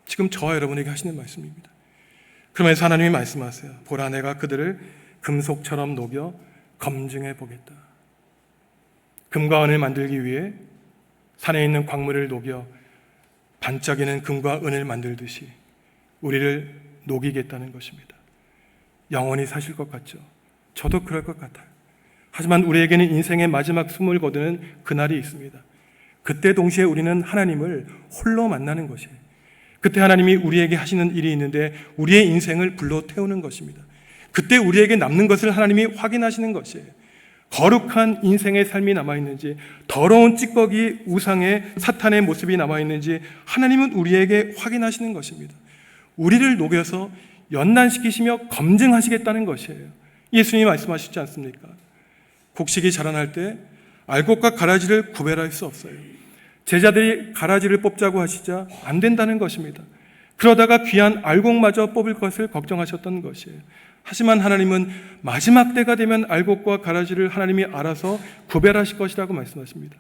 지금 저와 여러분에게 하시는 말씀입니다. 그러면서 하나님이 말씀하세요. 보라, 내가 그들을 금속처럼 녹여 검증해 보겠다. 금과 은을 만들기 위해 산에 있는 광물을 녹여 반짝이는 금과 은을 만들듯이 우리를 녹이겠다는 것입니다. 영원히 사실 것 같죠? 저도 그럴 것 같아요. 하지만 우리에게는 인생의 마지막 숨을 거두는 그날이 있습니다. 그때 동시에 우리는 하나님을 홀로 만나는 것이에요. 그때 하나님이 우리에게 하시는 일이 있는데 우리의 인생을 불러 태우는 것입니다. 그때 우리에게 남는 것을 하나님이 확인하시는 것이에요. 거룩한 인생의 삶이 남아있는지, 더러운 찌꺼기 우상의 사탄의 모습이 남아있는지 하나님은 우리에게 확인하시는 것입니다. 우리를 녹여서 연단시키시며 검증하시겠다는 것이에요. 예수님이 말씀하시지 않습니까? 곡식이 자라날 때 알곡과 가라지를 구별할 수 없어요. 제자들이 가라지를 뽑자고 하시자 안 된다는 것입니다. 그러다가 귀한 알곡마저 뽑을 것을 걱정하셨던 것이에요. 하지만 하나님은 마지막 때가 되면 알곡과 가라지를 하나님이 알아서 구별하실 것이라고 말씀하십니다.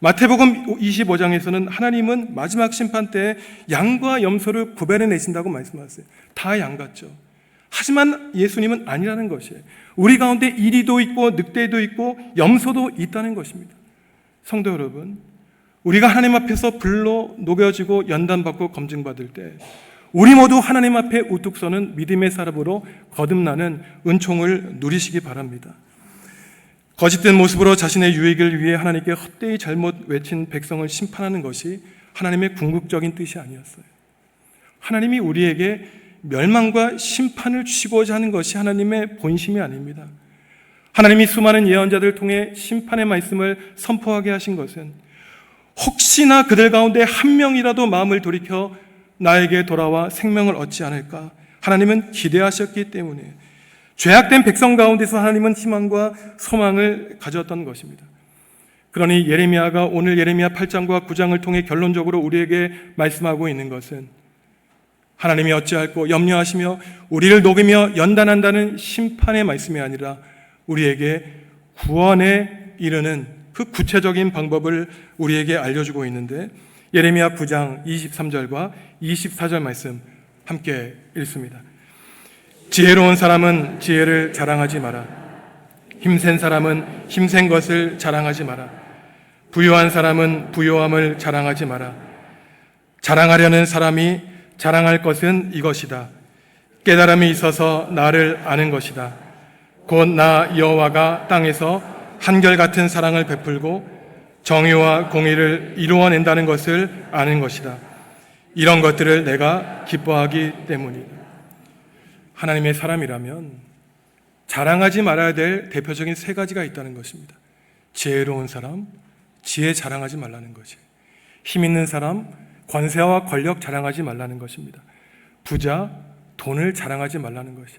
마태복음 25장에서는 하나님은 마지막 심판 때에 양과 염소를 구별해 내신다고 말씀하세요. 다 양 같죠. 하지만 예수님은 아니라는 것이에요. 우리 가운데 이리도 있고 늑대도 있고 염소도 있다는 것입니다. 성도 여러분, 우리가 하나님 앞에서 불로 녹여지고 연단받고 검증받을 때 우리 모두 하나님 앞에 우뚝 서는 믿음의 사람으로 거듭나는 은총을 누리시기 바랍니다. 거짓된 모습으로 자신의 유익을 위해 하나님께 헛되이 잘못 외친 백성을 심판하는 것이 하나님의 궁극적인 뜻이 아니었어요. 하나님이 우리에게 멸망과 심판을 주시고자 하는 것이 하나님의 본심이 아닙니다. 하나님이 수많은 예언자들을 통해 심판의 말씀을 선포하게 하신 것은 혹시나 그들 가운데 한 명이라도 마음을 돌이켜 나에게 돌아와 생명을 얻지 않을까 하나님은 기대하셨기 때문에 죄악된 백성 가운데서 하나님은 희망과 소망을 가졌던 것입니다. 그러니 예레미야가 오늘 예레미야 8장과 9장을 통해 결론적으로 우리에게 말씀하고 있는 것은 하나님이 어찌할꼬 염려하시며 우리를 녹이며 연단한다는 심판의 말씀이 아니라 우리에게 구원에 이르는 그 구체적인 방법을 우리에게 알려주고 있는데 예레미야 9장 23절과 24절 말씀 함께 읽습니다. 지혜로운 사람은 지혜를 자랑하지 마라. 힘센 사람은 힘센 것을 자랑하지 마라. 부유한 사람은 부유함을 자랑하지 마라. 자랑하려는 사람이 자랑할 것은 이것이다. 깨달음이 있어서 나를 아는 것이다. 곧 나 여호와가 땅에서 한결같은 사랑을 베풀고 정의와 공의를 이루어낸다는 것을 아는 것이다. 이런 것들을 내가 기뻐하기 때문이다. 하나님의 사람이라면 자랑하지 말아야 될 대표적인 세 가지가 있다는 것입니다. 지혜로운 사람, 지혜 자랑하지 말라는 것이. 힘 있는 사람, 권세와 권력 자랑하지 말라는 것입니다. 부자, 돈을 자랑하지 말라는 것이.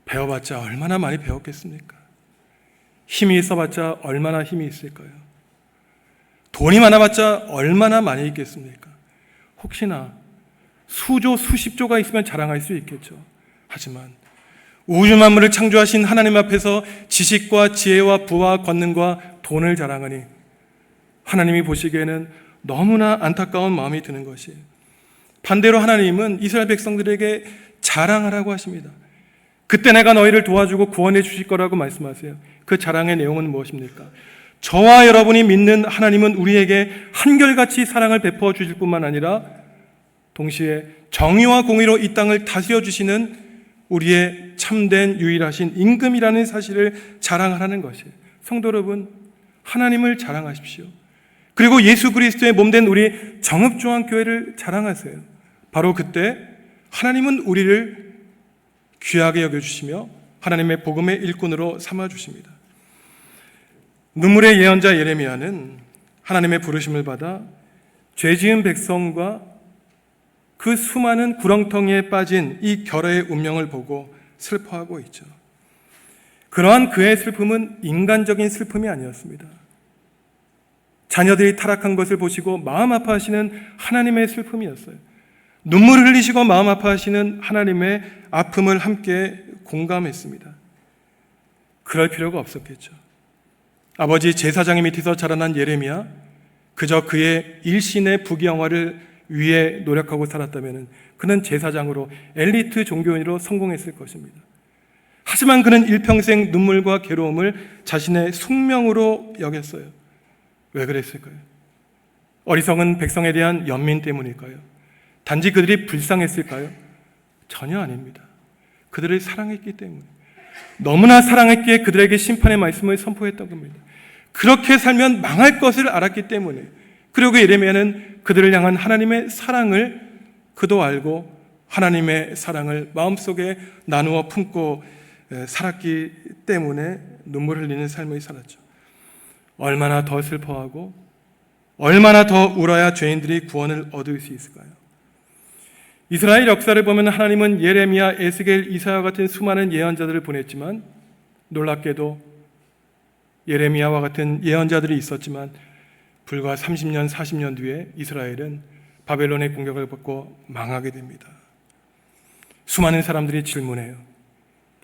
배워봤자 얼마나 많이 배웠겠습니까? 힘이 있어봤자 얼마나 힘이 있을까요? 돈이 많아봤자 얼마나 많이 있겠습니까? 혹시나 수조, 수십조가 있으면 자랑할 수 있겠죠. 하지만 우주 만물을 창조하신 하나님 앞에서 지식과 지혜와 부와 권능과 돈을 자랑하니 하나님이 보시기에는 너무나 안타까운 마음이 드는 것이에요. 반대로 하나님은 이스라엘 백성들에게 자랑하라고 하십니다. 그때 내가 너희를 도와주고 구원해 주실 거라고 말씀하세요. 그 자랑의 내용은 무엇입니까? 저와 여러분이 믿는 하나님은 우리에게 한결같이 사랑을 베푸어 주실 뿐만 아니라 동시에 정의와 공의로 이 땅을 다스려 주시는 우리의 참된 유일하신 임금이라는 사실을 자랑하라는 것이에요. 성도 여러분, 하나님을 자랑하십시오. 그리고 예수 그리스도의 몸된 우리 정읍중앙교회를 자랑하세요. 바로 그때 하나님은 우리를 귀하게 여겨주시며 하나님의 복음의 일꾼으로 삼아주십니다. 눈물의 예언자 예레미야는 하나님의 부르심을 받아 죄지은 백성과 그 수많은 구렁텅이에 빠진 이 결의 운명을 보고 슬퍼하고 있죠. 그러한 그의 슬픔은 인간적인 슬픔이 아니었습니다. 자녀들이 타락한 것을 보시고 마음 아파하시는 하나님의 슬픔이었어요. 눈물을 흘리시고 마음 아파하시는 하나님의 아픔을 함께 공감했습니다. 그럴 필요가 없었겠죠. 아버지 제사장의 밑에서 자라난 예레미야, 그저 그의 일신의 부귀영화를 위해 노력하고 살았다면 그는 제사장으로 엘리트 종교인으로 성공했을 것입니다. 하지만 그는 일평생 눈물과 괴로움을 자신의 숙명으로 여겼어요. 왜 그랬을까요? 어리석은 백성에 대한 연민 때문일까요? 단지 그들이 불쌍했을까요? 전혀 아닙니다. 그들을 사랑했기 때문에, 너무나 사랑했기에 그들에게 심판의 말씀을 선포했던 겁니다. 그렇게 살면 망할 것을 알았기 때문에, 그리고 예레미야는 그들을 향한 하나님의 사랑을 그도 알고 하나님의 사랑을 마음속에 나누어 품고 살았기 때문에 눈물 흘리는 삶을 살았죠. 얼마나 더 슬퍼하고 얼마나 더 울어야 죄인들이 구원을 얻을 수 있을까요? 이스라엘 역사를 보면 하나님은 예레미야, 에스겔, 이사야 같은 수많은 예언자들을 보냈지만 놀랍게도 예레미야와 같은 예언자들이 있었지만 불과 30년, 40년 뒤에 이스라엘은 바벨론의 공격을 받고 망하게 됩니다. 수많은 사람들이 질문해요.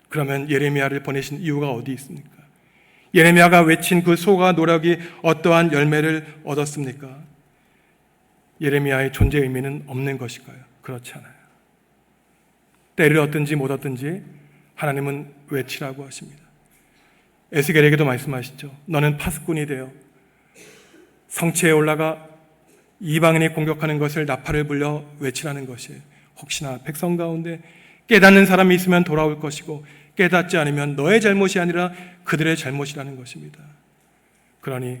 그러면 예레미야를 보내신 이유가 어디 있습니까? 예레미야가 외친 그 소가 노력이 어떠한 열매를 얻었습니까? 예레미야의 존재 의미는 없는 것일까요? 그렇지 않아요. 때를 얻든지 못 얻든지 하나님은 외치라고 하십니다. 에스겔에게도 말씀하시죠. 너는 파수꾼이 되어 성체에 올라가 이방인이 공격하는 것을 나팔을 불려 외치라는 것이 혹시나 백성 가운데 깨닫는 사람이 있으면 돌아올 것이고 깨닫지 않으면 너의 잘못이 아니라 그들의 잘못이라는 것입니다. 그러니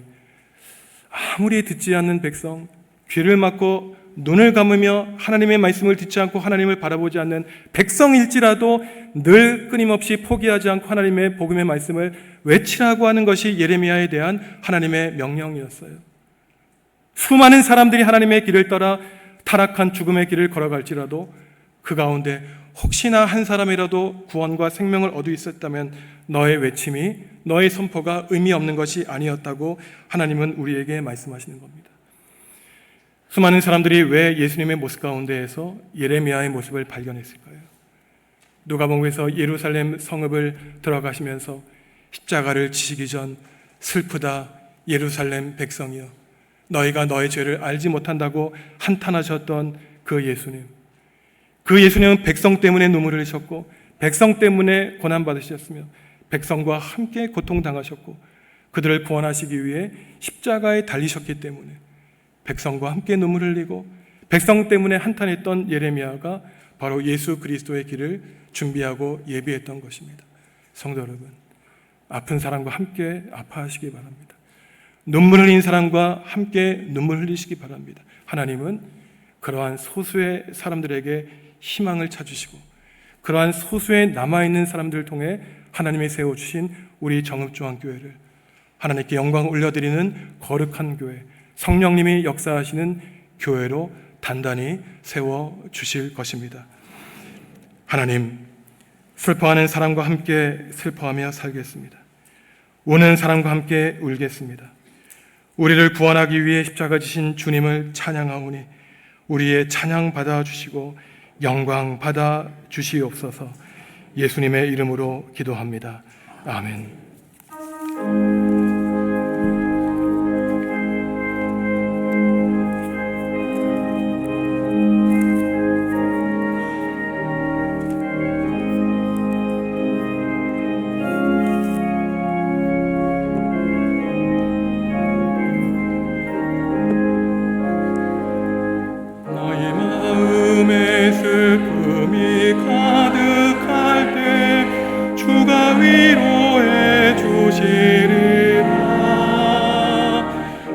아무리 듣지 않는 백성, 귀를 막고 눈을 감으며 하나님의 말씀을 듣지 않고 하나님을 바라보지 않는 백성일지라도 늘 끊임없이 포기하지 않고 하나님의 복음의 말씀을 외치라고 하는 것이 예레미야에 대한 하나님의 명령이었어요. 수많은 사람들이 하나님의 길을 따라 타락한 죽음의 길을 걸어갈지라도 그 가운데 혹시나 한 사람이라도 구원과 생명을 얻을 수 있었다면 너의 외침이, 너의 선포가 의미 없는 것이 아니었다고 하나님은 우리에게 말씀하시는 겁니다. 수많은 사람들이 왜 예수님의 모습 가운데에서 예레미야의 모습을 발견했을까요? 누가복음에서 예루살렘 성읍을 들어가시면서 십자가를 지시기 전 슬프다 예루살렘 백성이여 너희가 너의 죄를 알지 못한다고 한탄하셨던 그 예수님, 그 예수님은 백성 때문에 눈물을 흘리셨고 백성 때문에 고난받으셨으며 백성과 함께 고통당하셨고 그들을 구원하시기 위해 십자가에 달리셨기 때문에 백성과 함께 눈물을 흘리고 백성 때문에 한탄했던 예레미야가 바로 예수 그리스도의 길을 준비하고 예비했던 것입니다. 성도 여러분, 아픈 사람과 함께 아파하시기 바랍니다. 눈물 흘린 사람과 함께 눈물 흘리시기 바랍니다. 하나님은 그러한 소수의 사람들에게 희망을 찾으시고 그러한 소수의 남아있는 사람들을 통해 하나님이 세워주신 우리 정읍중앙교회를 하나님께 영광을 올려드리는 거룩한 교회, 성령님이 역사하시는 교회로 단단히 세워주실 것입니다. 하나님, 슬퍼하는 사람과 함께 슬퍼하며 살겠습니다. 우는 사람과 함께 울겠습니다. 우리를 구원하기 위해 십자가 지신 주님을 찬양하오니 우리의 찬양 받아주시고 영광 받아주시옵소서. 예수님의 이름으로 기도합니다. 아멘.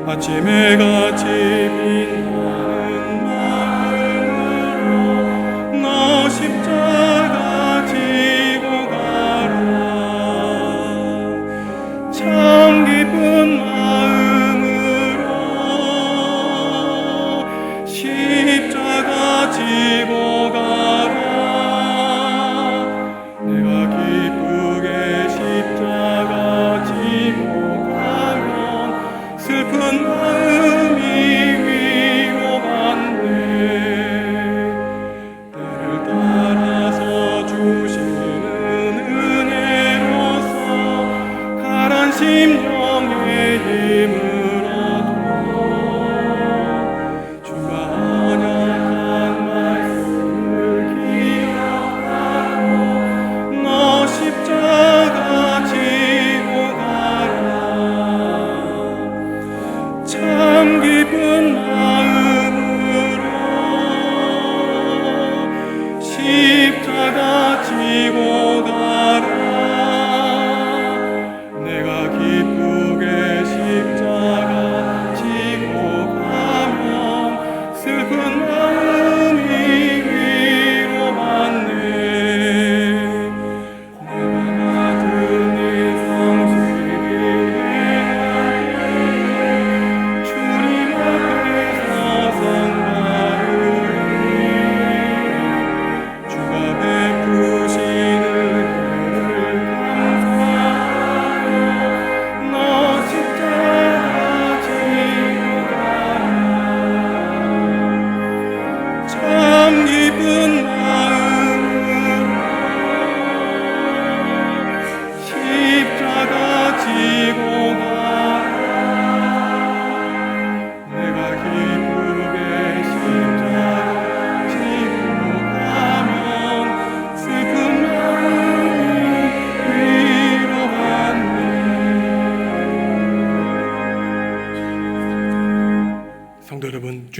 아침에 같이 빛나는 마음으로 너 십자가 지고 가라. 참 기쁜 마음으로 십자가 지고 가라. 내가 기쁘게 십자가 지고 가면 슬픈 마음이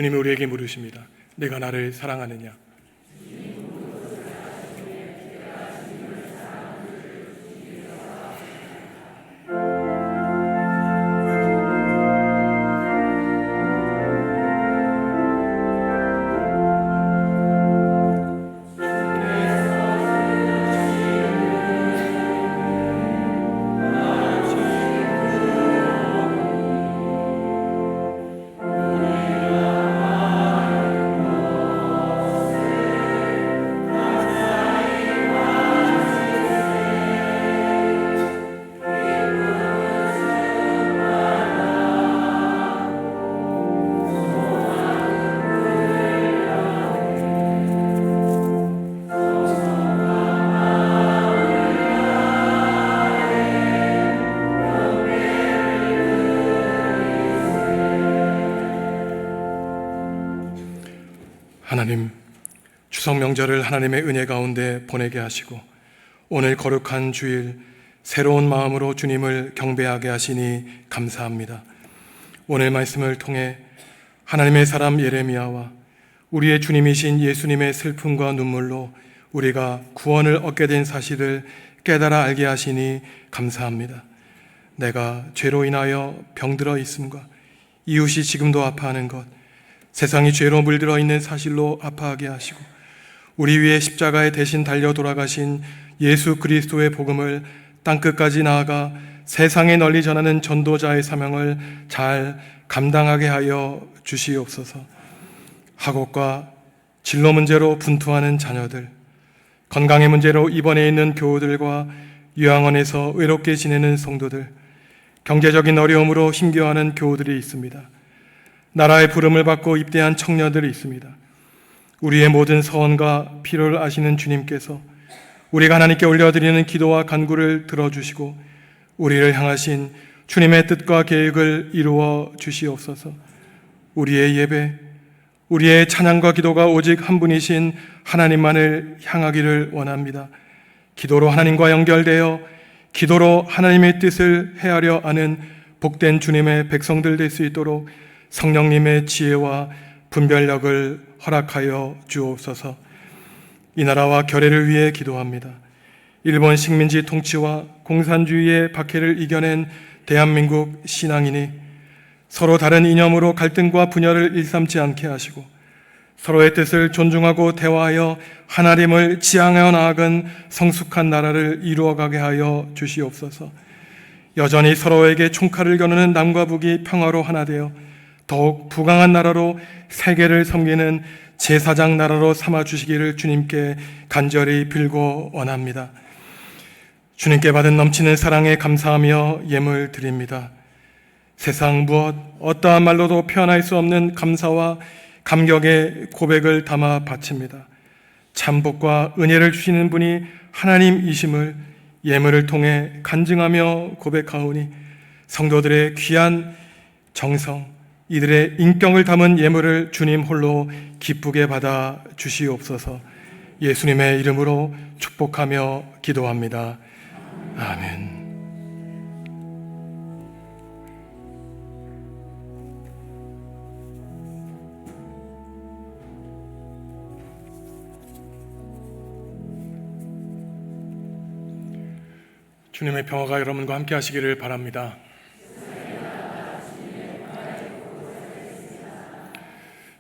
주님이 우리에게 물으십니다. 내가 나를 사랑하느냐? 하나님, 추석 명절을 하나님의 은혜 가운데 보내게 하시고 오늘 거룩한 주일 새로운 마음으로 주님을 경배하게 하시니 감사합니다. 오늘 말씀을 통해 하나님의 사람 예레미야와 우리의 주님이신 예수님의 슬픔과 눈물로 우리가 구원을 얻게 된 사실을 깨달아 알게 하시니 감사합니다. 내가 죄로 인하여 병들어 있음과 이웃이 지금도 아파하는 것, 세상이 죄로 물들어 있는 사실로 아파하게 하시고 우리 위에 십자가에 대신 달려 돌아가신 예수 그리스도의 복음을 땅끝까지 나아가 세상에 널리 전하는 전도자의 사명을 잘 감당하게 하여 주시옵소서. 학업과 진로 문제로 분투하는 자녀들, 건강의 문제로 입원해 있는 교우들과 요양원에서 외롭게 지내는 성도들, 경제적인 어려움으로 힘겨워하는 교우들이 있습니다. 나라의 부름을 받고 입대한 청년들이 있습니다. 우리의 모든 서원과 필요를 아시는 주님께서 우리가 하나님께 올려드리는 기도와 간구를 들어주시고 우리를 향하신 주님의 뜻과 계획을 이루어 주시옵소서. 우리의 예배, 우리의 찬양과 기도가 오직 한 분이신 하나님만을 향하기를 원합니다. 기도로 하나님과 연결되어 기도로 하나님의 뜻을 헤아려 아는 복된 주님의 백성들 될 수 있도록 성령님의 지혜와 분별력을 허락하여 주옵소서. 이 나라와 결의를 위해 기도합니다. 일본 식민지 통치와 공산주의의 박해를 이겨낸 대한민국 신앙인이 서로 다른 이념으로 갈등과 분열을 일삼지 않게 하시고 서로의 뜻을 존중하고 대화하여 하나님을 지향하여 나아간 성숙한 나라를 이루어가게 하여 주시옵소서. 여전히 서로에게 총칼을 겨누는 남과 북이 평화로 하나 되어 더욱 부강한 나라로 세계를 섬기는 제사장 나라로 삼아주시기를 주님께 간절히 빌고 원합니다. 주님께 받은 넘치는 사랑에 감사하며 예물 드립니다. 세상 무엇 어떠한 말로도 표현할 수 없는 감사와 감격의 고백을 담아 바칩니다. 참복과 은혜를 주시는 분이 하나님이심을 예물을 통해 간증하며 고백하오니 성도들의 귀한 정성, 이들의 인격을 담은 예물을 주님 홀로 기쁘게 받아 주시옵소서. 예수님의 이름으로 축복하며 기도합니다. 아멘. 주님의 평화가 여러분과 함께 하시기를 바랍니다.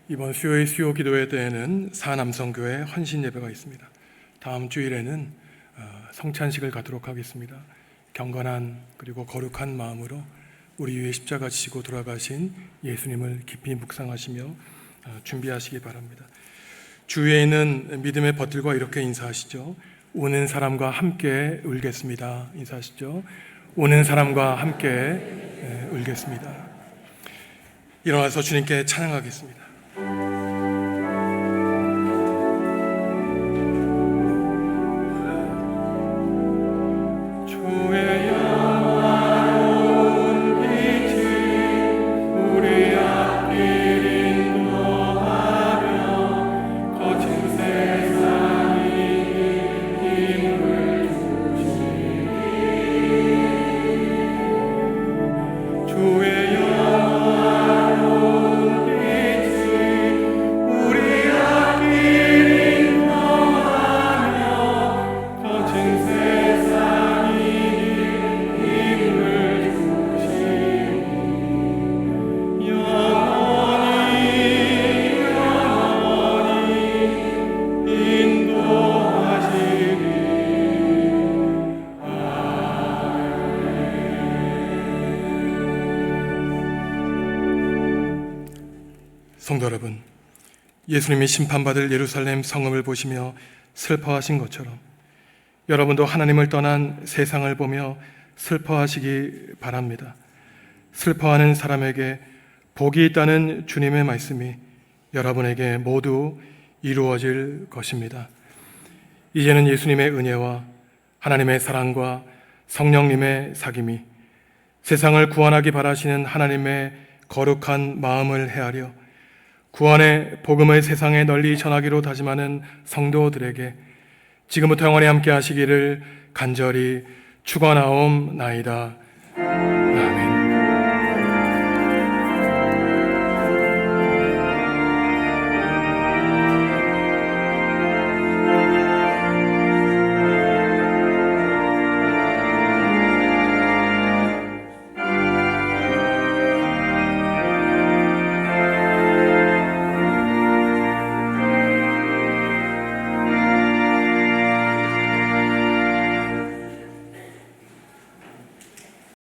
이번 수요일 수요 기도회 때에는 사남성교회 헌신 예배가 있습니다. 다음 주일에는 성찬식을 갖도록 하겠습니다. 경건한 그리고 거룩한 마음으로 우리 위에 십자가 지시고 돌아가신 예수님을 깊이 묵상하시며 준비하시기 바랍니다. 주위에 있는 믿음의 벗들과 이렇게 인사하시죠. 오는 사람과 함께 울겠습니다. 인사하시죠. 오는 사람과 함께 울겠습니다. 일어나서 주님께 찬양하겠습니다. 주의 영화로운 빛이 성도 여러분, 예수님이 심판받을 예루살렘 성읍을 보시며 슬퍼하신 것처럼 여러분도 하나님을 떠난 세상을 보며 슬퍼하시기 바랍니다. 슬퍼하는 사람에게 복이 있다는 주님의 말씀이 여러분에게 모두 이루어질 것입니다. 이제는 예수님의 은혜와 하나님의 사랑과 성령님의 사귐이 세상을 구원하기 바라시는 하나님의 거룩한 마음을 헤아려 구원의 복음을 세상에 널리 전하기로 다짐하는 성도들에게 지금부터 영원히 함께 하시기를 간절히 축원하옵나이다.